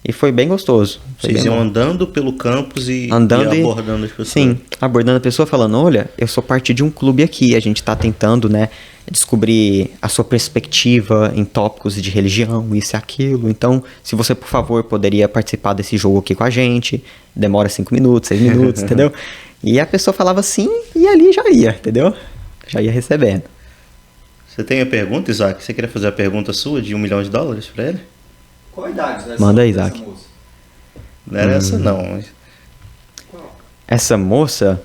E foi bem gostoso. Vocês iam andando pelo campus e abordando as pessoas? Sim, abordando a pessoa, falando, olha, eu sou parte de um clube aqui, a gente está tentando, né, descobrir a sua perspectiva em tópicos de religião, isso e aquilo. Então, se você, por favor, poderia participar desse jogo aqui com a gente, demora 5 minutos, 6 minutos, entendeu? E a pessoa falava sim e ali já ia, entendeu? Já ia recebendo. Você tem a pergunta, Isaac? Você queria fazer a pergunta sua de $1 milhão para ele? Qual a idade dessa, Manda aí, Isaac. moça? Não era essa não. Mas... Essa moça,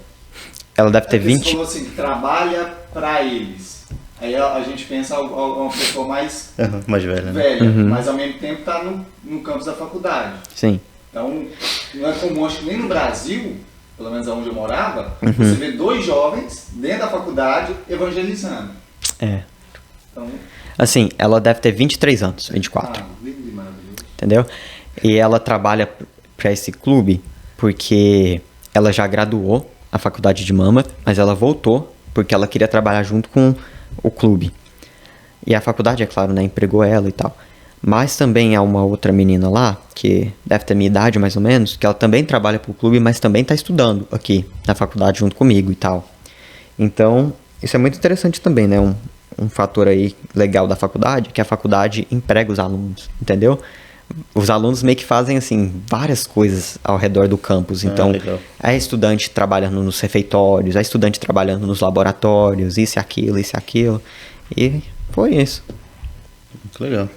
ela deve ter 20... Você falou assim, trabalha para eles. Aí a gente pensa uma pessoa mais mais velha, né? Mas ao mesmo tempo está no campus da faculdade. Sim. Então, não é comum, acho que nem no Brasil, pelo menos onde eu morava, você vê 2 jovens dentro da faculdade evangelizando. Então, assim, ela deve ter 23 anos, 24. Entendeu? E ela trabalha para esse clube porque ela já graduou a faculdade de Mama, mas ela voltou porque ela queria trabalhar junto com o clube. E a faculdade, é claro, né, empregou ela e tal. Mas também há uma outra menina lá, que deve ter minha idade mais ou menos, que ela também trabalha pro clube, mas também está estudando aqui na faculdade junto comigo e tal. Então, isso é muito interessante também, né? Um fator aí legal da faculdade, que a faculdade emprega os alunos, entendeu? Os alunos meio que fazem, assim, várias coisas ao redor do campus. Então, é estudante trabalhando nos refeitórios, é estudante trabalhando nos laboratórios, isso e aquilo, isso e aquilo. E foi isso. Muito legal.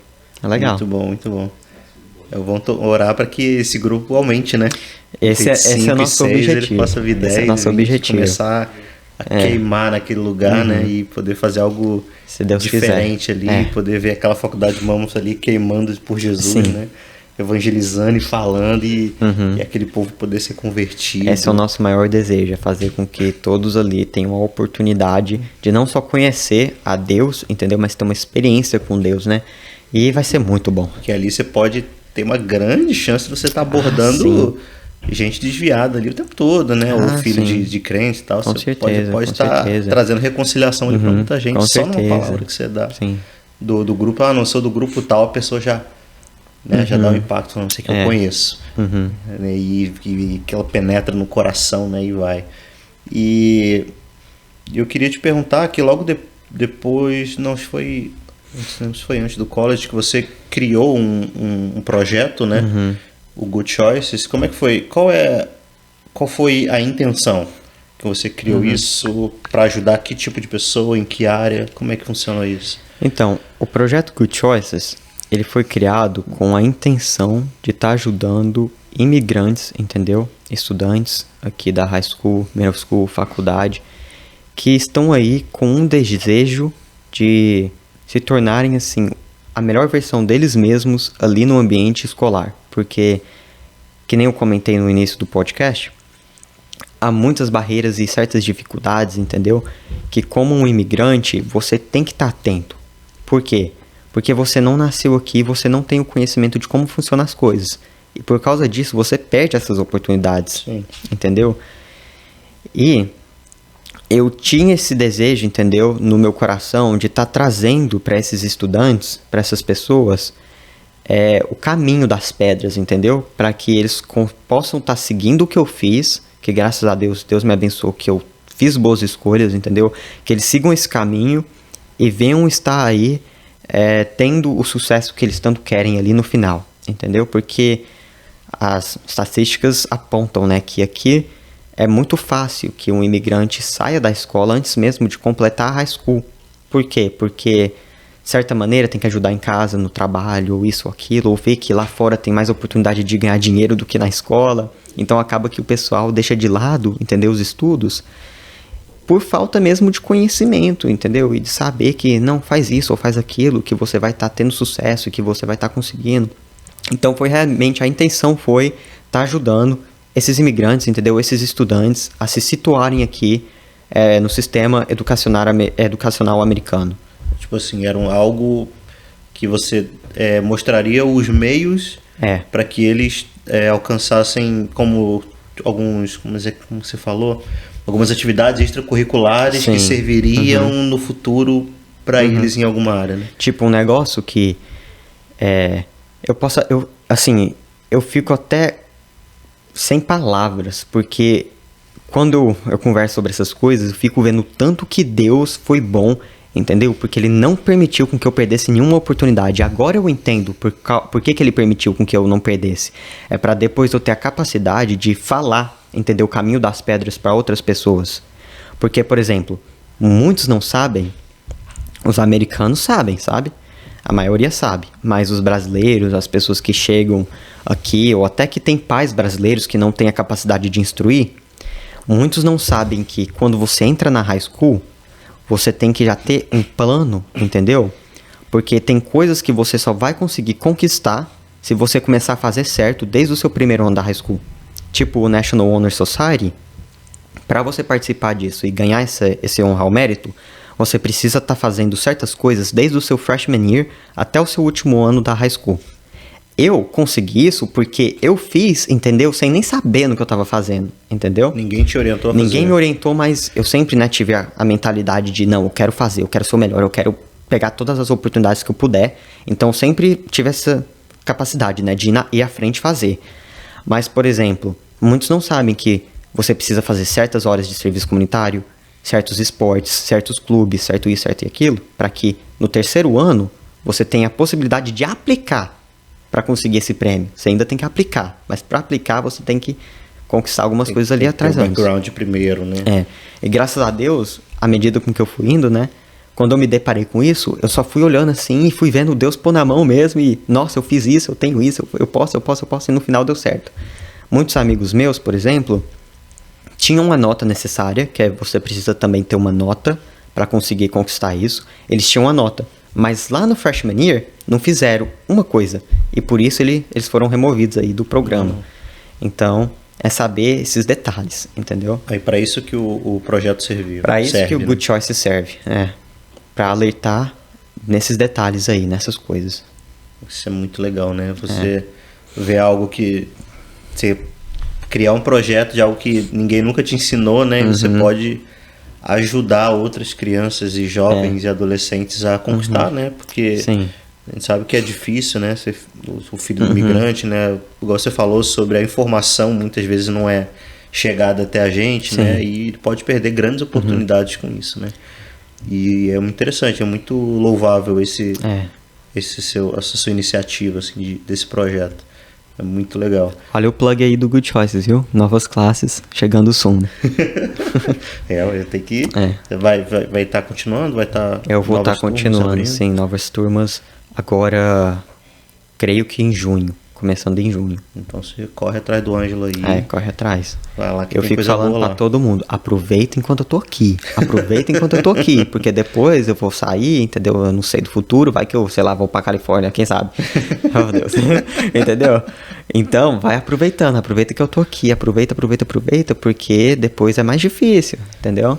É legal. Muito bom, muito bom. Eu vou orar para que esse grupo aumente, né? Esse é o nosso objetivo. Ele possa vir 10, esse é o nosso objetivo. Começar a queimar naquele lugar, né? E poder fazer algo se Deus diferente quiser. ali, poder ver aquela faculdade de Mamos ali queimando por Jesus, né? Evangelizando e falando e aquele povo poder ser convertido. Esse é o nosso maior desejo, é fazer com que todos ali tenham a oportunidade de não só conhecer a Deus, entendeu? Mas ter uma experiência com Deus, né? E vai ser muito bom. Porque ali você pode ter uma grande chance de você estar abordando gente desviada ali o tempo todo, né? Ou filho de crente e tal. Com você certeza, pode estar trazendo reconciliação ali para muita gente. Com só certeza. numa palavra que você dá do grupo. Ah, não sou do grupo tal, a pessoa já né? Já dá um impacto, não sei que eu conheço. Né? E que ela penetra no coração, né? E vai. E eu queria te perguntar que logo depois, não sei se foi antes do college, que você criou um projeto, né? O Good Choices. Como é que foi? Qual foi a intenção que você criou isso para ajudar que tipo de pessoa, em que área? Como é que funciona isso? Então, o projeto Good Choices, ele foi criado com a intenção de estar ajudando imigrantes, entendeu? Estudantes aqui da high school, middle school, faculdade, que estão aí com um desejo de se tornarem, assim, a melhor versão deles mesmos ali no ambiente escolar. Porque, que nem eu comentei no início do podcast, há muitas barreiras e certas dificuldades, entendeu? Que como um imigrante, você tem que estar atento. Por quê? Porque você não nasceu aqui, você não tem o conhecimento de como funcionam as coisas. E por causa disso, você perde essas oportunidades. Sim. Entendeu? E eu tinha esse desejo, entendeu? No meu coração, de estar trazendo para esses estudantes, para essas pessoas, o caminho das pedras, entendeu? Para que eles possam estar seguindo o que eu fiz, que graças a Deus, Deus me abençoou, que eu fiz boas escolhas, entendeu? Que eles sigam esse caminho e venham estar aí tendo o sucesso que eles tanto querem ali no final, entendeu? Porque as estatísticas apontam, né, que aqui é muito fácil que um imigrante saia da escola antes mesmo de completar a high school. Por quê? Porque, de certa maneira, tem que ajudar em casa, no trabalho, ou isso ou aquilo, ou ver que lá fora tem mais oportunidade de ganhar dinheiro do que na escola. Então acaba que o pessoal deixa de lado, entendeu, os estudos, por falta mesmo de conhecimento, entendeu? E de saber que não faz isso ou faz aquilo, que você vai estar tendo sucesso, que você vai estar conseguindo. Então foi realmente, a intenção foi estar ajudando esses imigrantes, entendeu? Esses estudantes a se situarem aqui no sistema educacional americano. Tipo assim, era algo que você mostraria os meios para que eles alcançassem como você falou, algumas atividades extracurriculares que serviriam no futuro para eles em alguma área, né? Tipo um negócio que eu fico até sem palavras, porque quando eu converso sobre essas coisas, eu fico vendo tanto que Deus foi bom, entendeu? Porque Ele não permitiu com que eu perdesse nenhuma oportunidade. Agora eu entendo por que Ele permitiu com que eu não perdesse. É para depois eu ter a capacidade de falar, entendeu? O caminho das pedras para outras pessoas. Porque, por exemplo, muitos não sabem, os americanos sabem, sabe? A maioria sabe, mas os brasileiros, as pessoas que chegam aqui, ou até que tem pais brasileiros que não têm a capacidade de instruir, muitos não sabem que quando você entra na high school, você tem que já ter um plano, entendeu? Porque tem coisas que você só vai conseguir conquistar se você começar a fazer certo desde o seu primeiro ano da high school. Tipo o National Honor Society, para você participar disso e ganhar esse honra ao mérito, você precisa estar fazendo certas coisas desde o seu freshman year até o seu último ano da high school. Eu consegui isso porque eu fiz, entendeu? Sem nem saber no que eu estava fazendo, entendeu? Ninguém te orientou a fazer. Ninguém me orientou, mas eu sempre, né, tive a mentalidade de, não, eu quero fazer, eu quero ser o melhor, eu quero pegar todas as oportunidades que eu puder. Então, sempre tive essa capacidade, né, de ir à frente e fazer. Mas, por exemplo, muitos não sabem que você precisa fazer certas horas de serviço comunitário, certos esportes, certos clubes, certo isso, certo e aquilo, para que no terceiro ano você tenha a possibilidade de aplicar para conseguir esse prêmio. Você ainda tem que aplicar, mas para aplicar você tem que conquistar algumas coisas ali atrás antes. Background primeiro, né? E graças a Deus, à medida com que eu fui indo, né, quando eu me deparei com isso, eu só fui olhando assim e fui vendo Deus pôr na mão mesmo e, nossa, eu fiz isso, eu tenho isso, eu posso, e no final deu certo. Muitos amigos meus, por exemplo, tinham uma nota necessária, que você precisa também ter uma nota para conseguir conquistar isso. Eles tinham uma nota, mas lá no freshman year não fizeram uma coisa e por isso eles foram removidos aí do programa. Então, é saber esses detalhes, entendeu? Aí para isso que o projeto serviu. Para isso que o Good Choice serve, para alertar nesses detalhes aí, nessas coisas. Isso é muito legal, né? Você vê algo que você criar um projeto de algo que ninguém nunca te ensinou, né? E você pode ajudar outras crianças e jovens e adolescentes a conquistar, né? Porque A gente sabe que é difícil, né? Ser o filho do imigrante, né? Igual você falou sobre a informação, muitas vezes não é chegada até a gente, Sim. né? E pode perder grandes oportunidades com isso, né? E é muito interessante, é muito louvável essa sua iniciativa, assim, desse projeto. É muito legal. Olha o plug aí do Good Choices, viu? Novas classes, chegando soon. Vai ter que... Vai estar continuando? Vai estar... Eu vou estar continuando, sim, novas turmas. Agora, creio que em junho. Começando em junho. Então você corre atrás do Ângelo aí. Corre atrás. Vai lá que eu tem fico coisa falando boa lá. pra todo mundo, aproveita enquanto eu tô aqui. Aproveita enquanto eu tô aqui. Porque depois eu vou sair, entendeu? Eu não sei do futuro, vai que eu, sei lá, vou pra Califórnia, quem sabe? Oh, Deus. Entendeu? Então, vai aproveitando. Aproveita que eu tô aqui. Aproveita, porque depois é mais difícil, entendeu?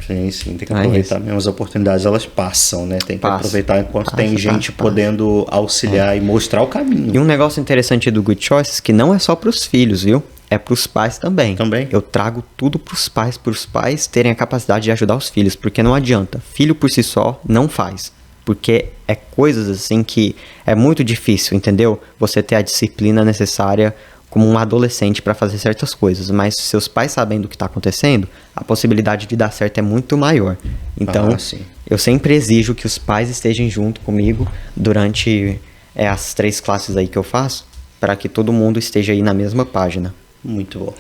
Sim, tem que aproveitar mesmo. As oportunidades, elas passam, né? Tem que aproveitar enquanto tem gente podendo auxiliar e mostrar o caminho. E um negócio interessante do Good Choices que não é só pros filhos, viu? É pros pais também. Eu trago tudo pros pais terem a capacidade de ajudar os filhos, porque não adianta. Filho por si só não faz. Porque é coisas assim que é muito difícil, entendeu? Você ter a disciplina necessária como um adolescente para fazer certas coisas, mas se seus pais sabem do que está acontecendo, a possibilidade de dar certo é muito maior. Então, eu sempre exijo que os pais estejam junto comigo durante as 3 classes aí que eu faço, para que todo mundo esteja aí na mesma página. Muito bom.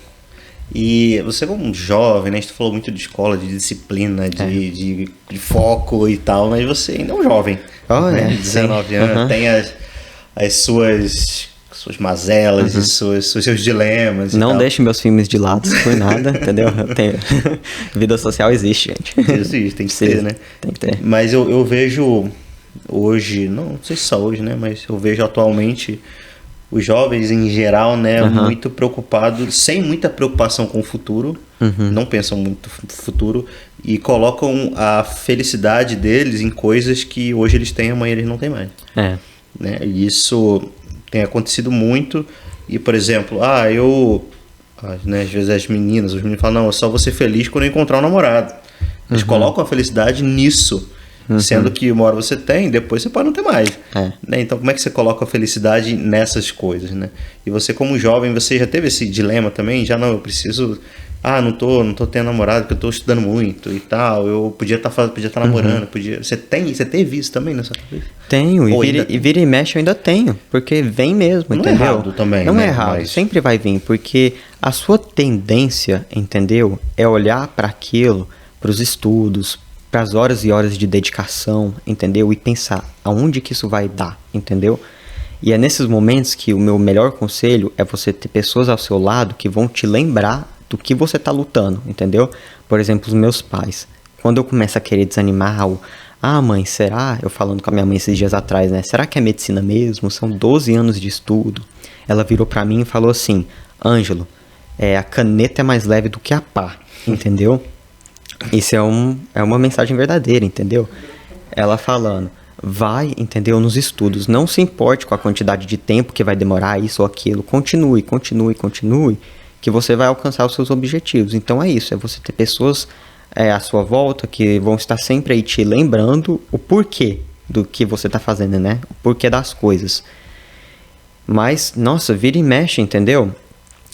E você como um jovem, né? A gente falou muito de escola, de disciplina, de foco e tal, mas você ainda é um jovem, né? 19 anos, tem as suas mazelas e seus dilemas. Não deixe meus filmes de lado por nada, entendeu? Vida social existe, gente. Existe, tem que ter, né? Tem que ter. Mas eu vejo hoje, não sei se só hoje, né? Mas eu vejo atualmente os jovens em geral, né? Muito preocupados, sem muita preocupação com o futuro, não pensam muito no futuro e colocam a felicidade deles em coisas que hoje eles têm, amanhã eles não têm mais. Né? E isso tem acontecido muito. E, por exemplo, né, às vezes os meninos falam, não, eu só vou ser feliz quando eu encontrar um namorado. Eles colocam a felicidade nisso, sendo que uma hora você tem, depois você pode não ter mais. Né? Então, como é que você coloca a felicidade nessas coisas, né? E você, como jovem, você já teve esse dilema também? Já não, eu preciso... não tô tendo namorado porque eu tô estudando muito e tal. Eu podia estar namorando. Você teve isso também nessa cabeça? Tenho, e vira e mexe eu ainda tenho. Porque vem mesmo, entendeu? Não é errado também, não né? É errado, sempre vai vir. Porque a sua tendência, entendeu? É olhar para aquilo, para os estudos, para as horas e horas de dedicação, entendeu? E pensar aonde que isso vai dar, entendeu? E é nesses momentos que o meu melhor conselho é você ter pessoas ao seu lado que vão te lembrar do que você tá lutando, entendeu? Por exemplo, os meus pais. Quando eu começo a querer desanimar, mãe, será? Eu falando com a minha mãe esses dias atrás, né? Será que é medicina mesmo? São 12 anos de estudo. Ela virou pra mim e falou assim, Ângelo, a caneta é mais leve do que a pá, entendeu? Isso é uma mensagem verdadeira, entendeu? Ela falando, vai, entendeu, nos estudos, não se importe com a quantidade de tempo que vai demorar isso ou aquilo, continue, que você vai alcançar os seus objetivos. Então é isso, é você ter pessoas à sua volta que vão estar sempre aí te lembrando o porquê do que você está fazendo, né? O porquê das coisas. Mas, nossa, vira e mexe, entendeu?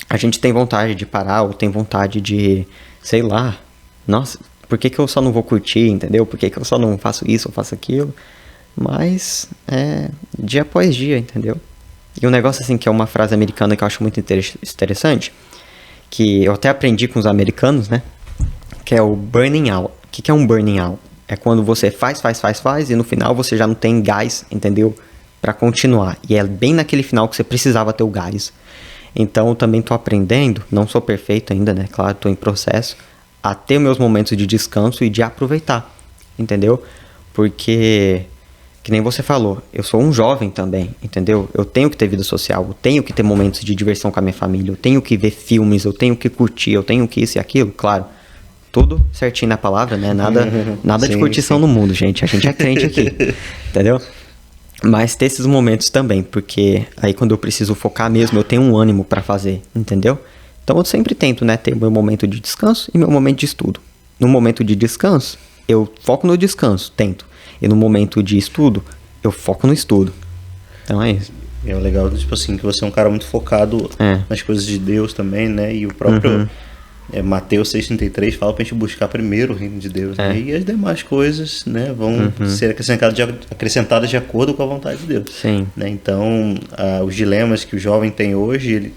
A gente tem vontade de parar ou tem vontade de, sei lá, nossa, por que eu só não vou curtir, entendeu? Por que eu só não faço isso ou faço aquilo? Mas, dia após dia, entendeu? E um negócio assim, que é uma frase americana que eu acho muito interessante, que eu até aprendi com os americanos, né? Que é o burning out. O que é um burning out? É quando você faz e no final você já não tem gás, entendeu? Pra continuar. E é bem naquele final que você precisava ter o gás. Então eu também tô aprendendo, não sou perfeito ainda, né? Claro, tô em processo, a ter meus momentos de descanso e de aproveitar, entendeu? Porque, que nem você falou, eu sou um jovem também, entendeu? Eu tenho que ter vida social, eu tenho que ter momentos de diversão com a minha família, eu tenho que ver filmes, eu tenho que curtir, eu tenho que isso e aquilo, claro. Tudo certinho na palavra, né? Nada sim, de curtição no mundo, gente. A gente é crente aqui, entendeu? Mas ter esses momentos também, porque aí quando eu preciso focar mesmo, eu tenho um ânimo pra fazer, entendeu? Então eu sempre tento, né, ter meu momento de descanso e meu momento de estudo. No momento de descanso, eu foco no descanso, tento. E no momento de estudo, eu foco no estudo. Então é isso. É legal, tipo assim, que você é um cara muito focado nas coisas de Deus também, né? E o próprio Mateus 6,33 fala pra gente buscar primeiro o reino de Deus, né? E as demais coisas, né, vão ser acrescentadas de acordo com a vontade de Deus. Sim. Né? Então, os dilemas que o jovem tem hoje,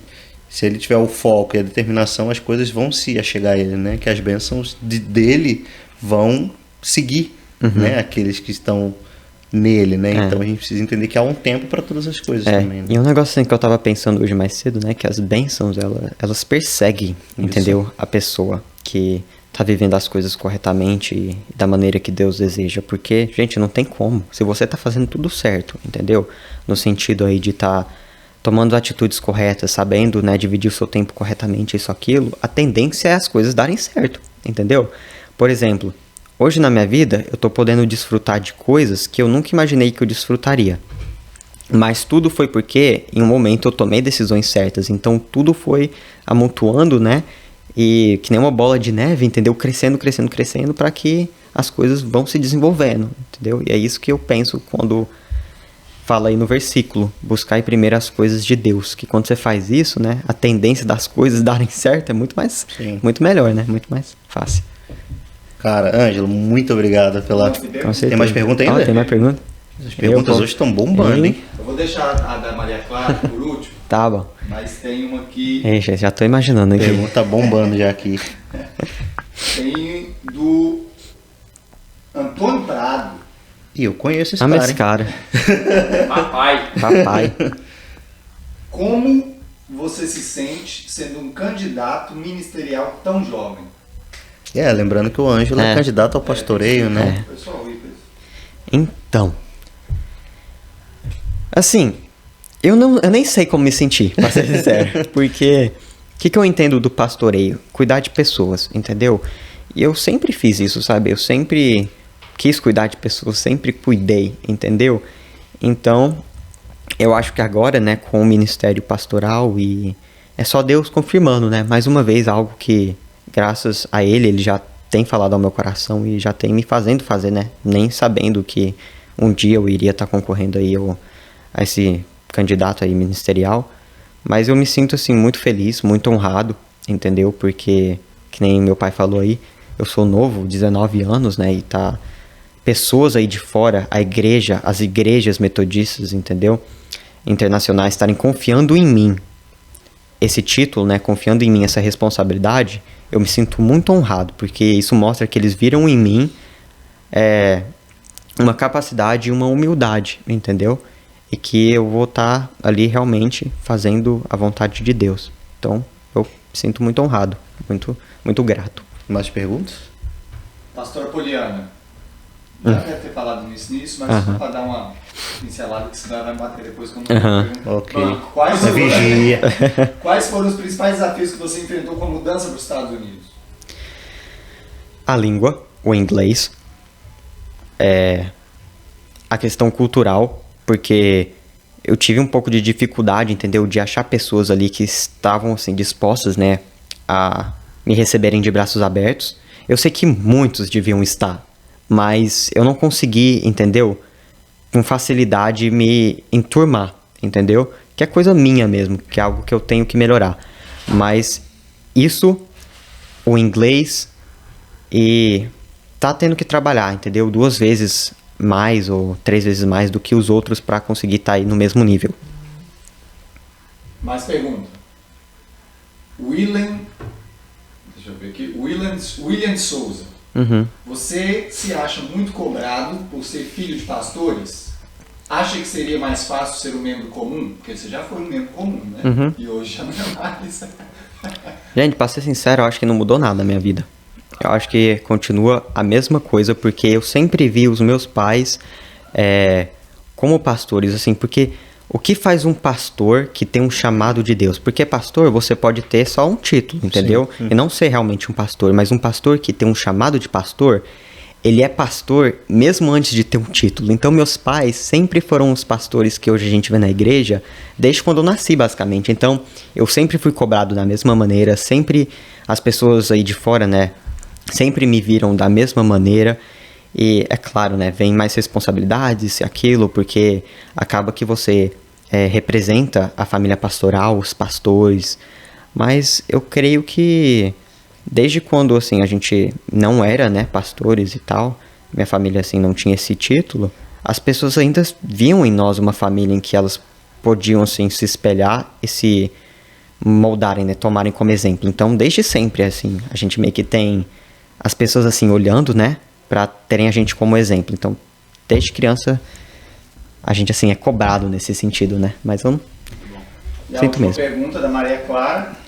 se ele tiver o foco e a determinação, as coisas vão se achegar a ele, né? Que as bênçãos dele vão seguir, né? Aqueles que estão nele, né? Então a gente precisa entender que há um tempo para todas as coisas também, né? E um negócio assim que eu tava pensando hoje mais cedo, né? Que as bênçãos, elas perseguem, entendeu? A pessoa que tá vivendo as coisas corretamente e da maneira que Deus deseja. Porque, gente, não tem como. Se você tá fazendo tudo certo, entendeu? No sentido aí de tá tomando atitudes corretas, sabendo, né, dividir o seu tempo corretamente, isso, aquilo, a tendência é as coisas darem certo, entendeu? Por exemplo, hoje na minha vida, eu tô podendo desfrutar de coisas que eu nunca imaginei que eu desfrutaria. Mas tudo foi porque, em um momento, eu tomei decisões certas. Então, tudo foi amontoando, né? E que nem uma bola de neve, entendeu? Crescendo, crescendo, crescendo, para que as coisas vão se desenvolvendo, entendeu? E é isso que eu penso quando fala aí no versículo, buscar primeiro as coisas de Deus. Que quando você faz isso, né? A tendência das coisas darem certo é muito mais, muito melhor, né? Muito mais fácil. Cara, Ângelo, muito obrigado pela... Tem mais pergunta ainda? Tem mais pergunta? As perguntas hoje estão bombando, hein? Eu vou deixar a da Maria Clara por último. Tá bom. Mas tem uma aqui... Já tô imaginando aqui. Pergunta bombando já aqui. Tem do Antônio Prado. E eu conheço esse cara, Papai. Como você se sente sendo um candidato ministerial tão jovem? Lembrando que o Ângelo é candidato ao pastoreio, né? Então, assim, eu nem sei como me sentir, pra ser sincero. Porque, o que eu entendo do pastoreio? Cuidar de pessoas, entendeu? E eu sempre fiz isso, sabe? Eu sempre quis cuidar de pessoas, sempre cuidei, entendeu? Então, eu acho que agora, né, com o ministério pastoral, e é só Deus confirmando, né? Mais uma vez, algo que, graças a ele já tem falado ao meu coração e já tem me fazendo fazer, né? Nem sabendo que um dia eu iria estar concorrendo aí a esse candidato aí ministerial. Mas eu me sinto, assim, muito feliz, muito honrado, entendeu? Porque, que nem meu pai falou aí, eu sou novo, 19 anos, né? E tá pessoas aí de fora, as igrejas metodistas, entendeu? Internacionais estarem confiando em mim. Esse título, né? Confiando em mim, essa responsabilidade, eu me sinto muito honrado, porque isso mostra que eles viram em mim uma capacidade e uma humildade, entendeu? E que eu vou estar ali realmente fazendo a vontade de Deus. Então, eu me sinto muito honrado, muito, muito grato. Mais perguntas? Pastora Poliana, já deve ter falado nisso, mas só para dar uma pincelada, que senão vai bater depois quando eu Ok. Quais foram os principais desafios que você enfrentou com a mudança para os Estados Unidos? A língua, o inglês, a questão cultural, porque eu tive um pouco de dificuldade, entendeu? De achar pessoas ali que estavam, assim, dispostas, né, a me receberem de braços abertos. Eu sei que muitos deviam estar, mas eu não consegui, entendeu? Com facilidade me enturmar, entendeu? Que é coisa minha mesmo, que é algo que eu tenho que melhorar. Mas isso, o inglês, e tá tendo que trabalhar, entendeu? 2 vezes mais ou 3 vezes mais do que os outros para conseguir estar aí no mesmo nível. Mais pergunta. William Souza. Você se acha muito cobrado por ser filho de pastores? Acha que seria mais fácil ser um membro comum? Porque você já foi um membro comum, né? E hoje já não é mais. Gente, pra ser sincero, eu acho que não mudou nada na minha vida. Eu acho que continua a mesma coisa, porque eu sempre vi os meus pais como pastores, assim, porque o que faz um pastor que tem um chamado de Deus? Porque pastor, você pode ter só um título, entendeu? Sim. E não ser realmente um pastor, mas um pastor que tem um chamado de pastor, ele é pastor mesmo antes de ter um título. Então, meus pais sempre foram os pastores que hoje a gente vê na igreja, desde quando eu nasci, basicamente. Então, eu sempre fui cobrado da mesma maneira, sempre as pessoas aí de fora, né, sempre me viram da mesma maneira. E é claro, né, vem mais responsabilidades e aquilo, porque acaba que você representa a família pastoral, os pastores, mas eu creio que desde quando, assim, a gente não era, né, pastores e tal, minha família, assim, não tinha esse título, as pessoas ainda viam em nós uma família em que elas podiam, assim, se espelhar e se moldarem, né, tomarem como exemplo. Então, desde sempre, assim, a gente meio que tem as pessoas, assim, olhando, né, pra terem a gente como exemplo. Então, desde criança, a gente, assim, é cobrado nesse sentido, né, mas eu não sinto mesmo. Pergunta da Maria Clara.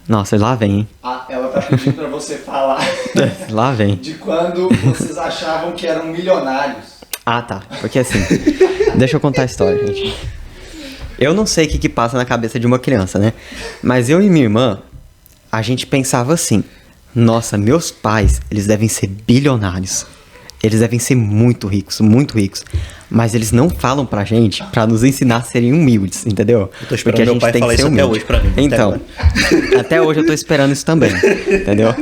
Nossa, lá vem, hein? Ela tá pedindo pra você falar lá vem. de quando vocês achavam que eram milionários. Ah, tá. Porque assim, deixa eu contar a história, gente. Eu não sei o que passa na cabeça de uma criança, né? Mas eu e minha irmã, a gente pensava assim: nossa, meus pais, eles devem ser bilionários. Eles devem ser muito ricos, mas eles não falam pra gente pra nos ensinar a serem humildes, entendeu? Eu tô esperando meu pai falar isso até hoje pra mim. Então, até hoje eu tô esperando isso também, entendeu?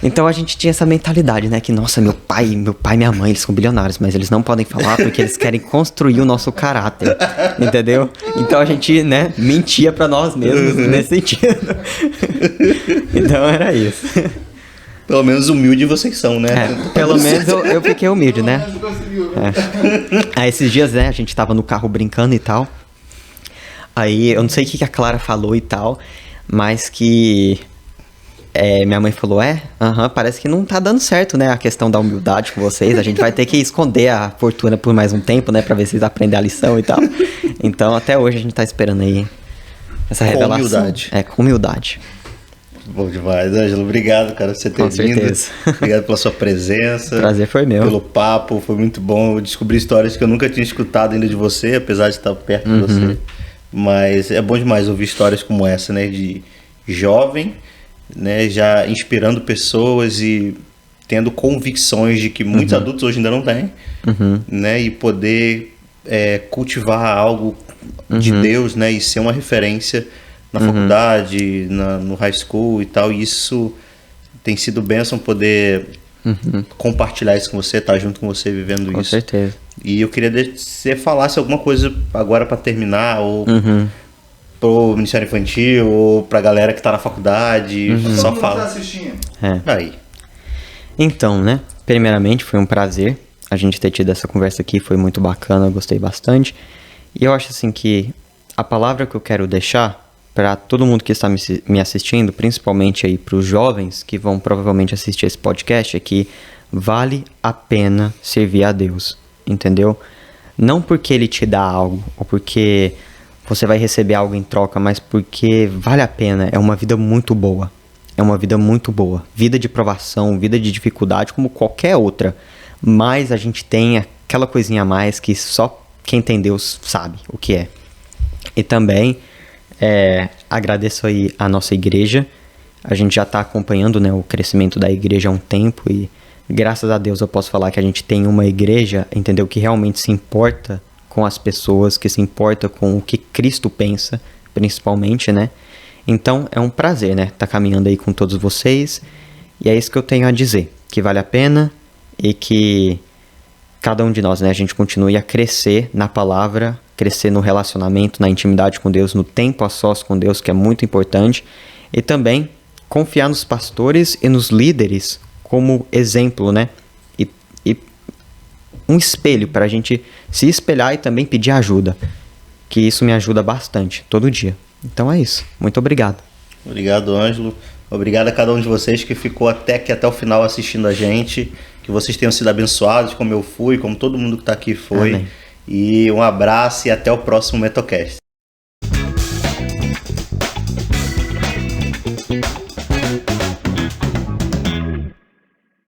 Então a gente tinha essa mentalidade, né? Que, nossa, meu pai e minha mãe, eles são bilionários, mas eles não podem falar porque eles querem construir o nosso caráter, entendeu? Então a gente, né, mentia pra nós mesmos nesse sentido. Então era isso. Pelo menos humilde vocês são, né? Pelo menos eu fiquei humilde, né? Aí esses dias, né, a gente tava no carro brincando e tal. Aí eu não sei o que a Clara falou e tal, mas que minha mãe falou, parece que não tá dando certo, né, a questão da humildade com vocês. A gente vai ter que esconder a fortuna por mais um tempo, né, pra ver se vocês aprendem a lição e tal. Então até hoje a gente tá esperando aí essa revelação. Com humildade. Com humildade. Bom demais, Ângelo. Obrigado, cara, por você ter vindo. Certeza. Obrigado pela sua presença. O prazer foi meu. Pelo papo, foi muito bom. Eu descobri histórias que eu nunca tinha escutado ainda de você, apesar de estar perto de você. Mas é bom demais ouvir histórias como essa, né? De jovem, né? Já inspirando pessoas e tendo convicções de que muitos adultos hoje ainda não têm, né? E poder cultivar algo de Deus, né? E ser uma referência na faculdade, no high school e tal, e isso tem sido bênção poder compartilhar isso com você, estar junto com você vivendo isso. Com certeza. E eu queria que você falasse alguma coisa agora para terminar, ou pro Ministério Infantil, ou pra galera que tá na faculdade, só fala. Tá assistindo. Aí. Então, né, primeiramente foi um prazer a gente ter tido essa conversa aqui, foi muito bacana, eu gostei bastante. E eu acho assim que a palavra que eu quero deixar para todo mundo que está me assistindo, principalmente aí para os jovens que vão provavelmente assistir esse podcast, é que vale a pena servir a Deus, entendeu? Não porque Ele te dá algo, ou porque você vai receber algo em troca, mas porque vale a pena, é uma vida muito boa. É uma vida muito boa. Vida de provação, vida de dificuldade, como qualquer outra. Mas a gente tem aquela coisinha a mais que só quem tem Deus sabe o que é. E também agradeço aí a nossa igreja. A gente já está acompanhando, né, o crescimento da igreja há um tempo e graças a Deus eu posso falar que a gente tem uma igreja, entendeu, que realmente se importa com as pessoas, que se importa com o que Cristo pensa, principalmente, né? Então é um prazer, né, estar caminhando aí com todos vocês e é isso que eu tenho a dizer, que vale a pena e que cada um de nós, né, a gente continue a crescer na palavra, crescer no relacionamento, na intimidade com Deus, no tempo a sós com Deus, que é muito importante, e também confiar nos pastores e nos líderes como exemplo, né, e um espelho para a gente se espelhar e também pedir ajuda, que isso me ajuda bastante, todo dia. Então é isso, muito obrigado. Obrigado, Ângelo. Obrigado a cada um de vocês que ficou até o final assistindo a gente, que vocês tenham sido abençoados, como eu fui, como todo mundo que está aqui foi. Amém. E um abraço e até o próximo Metocast.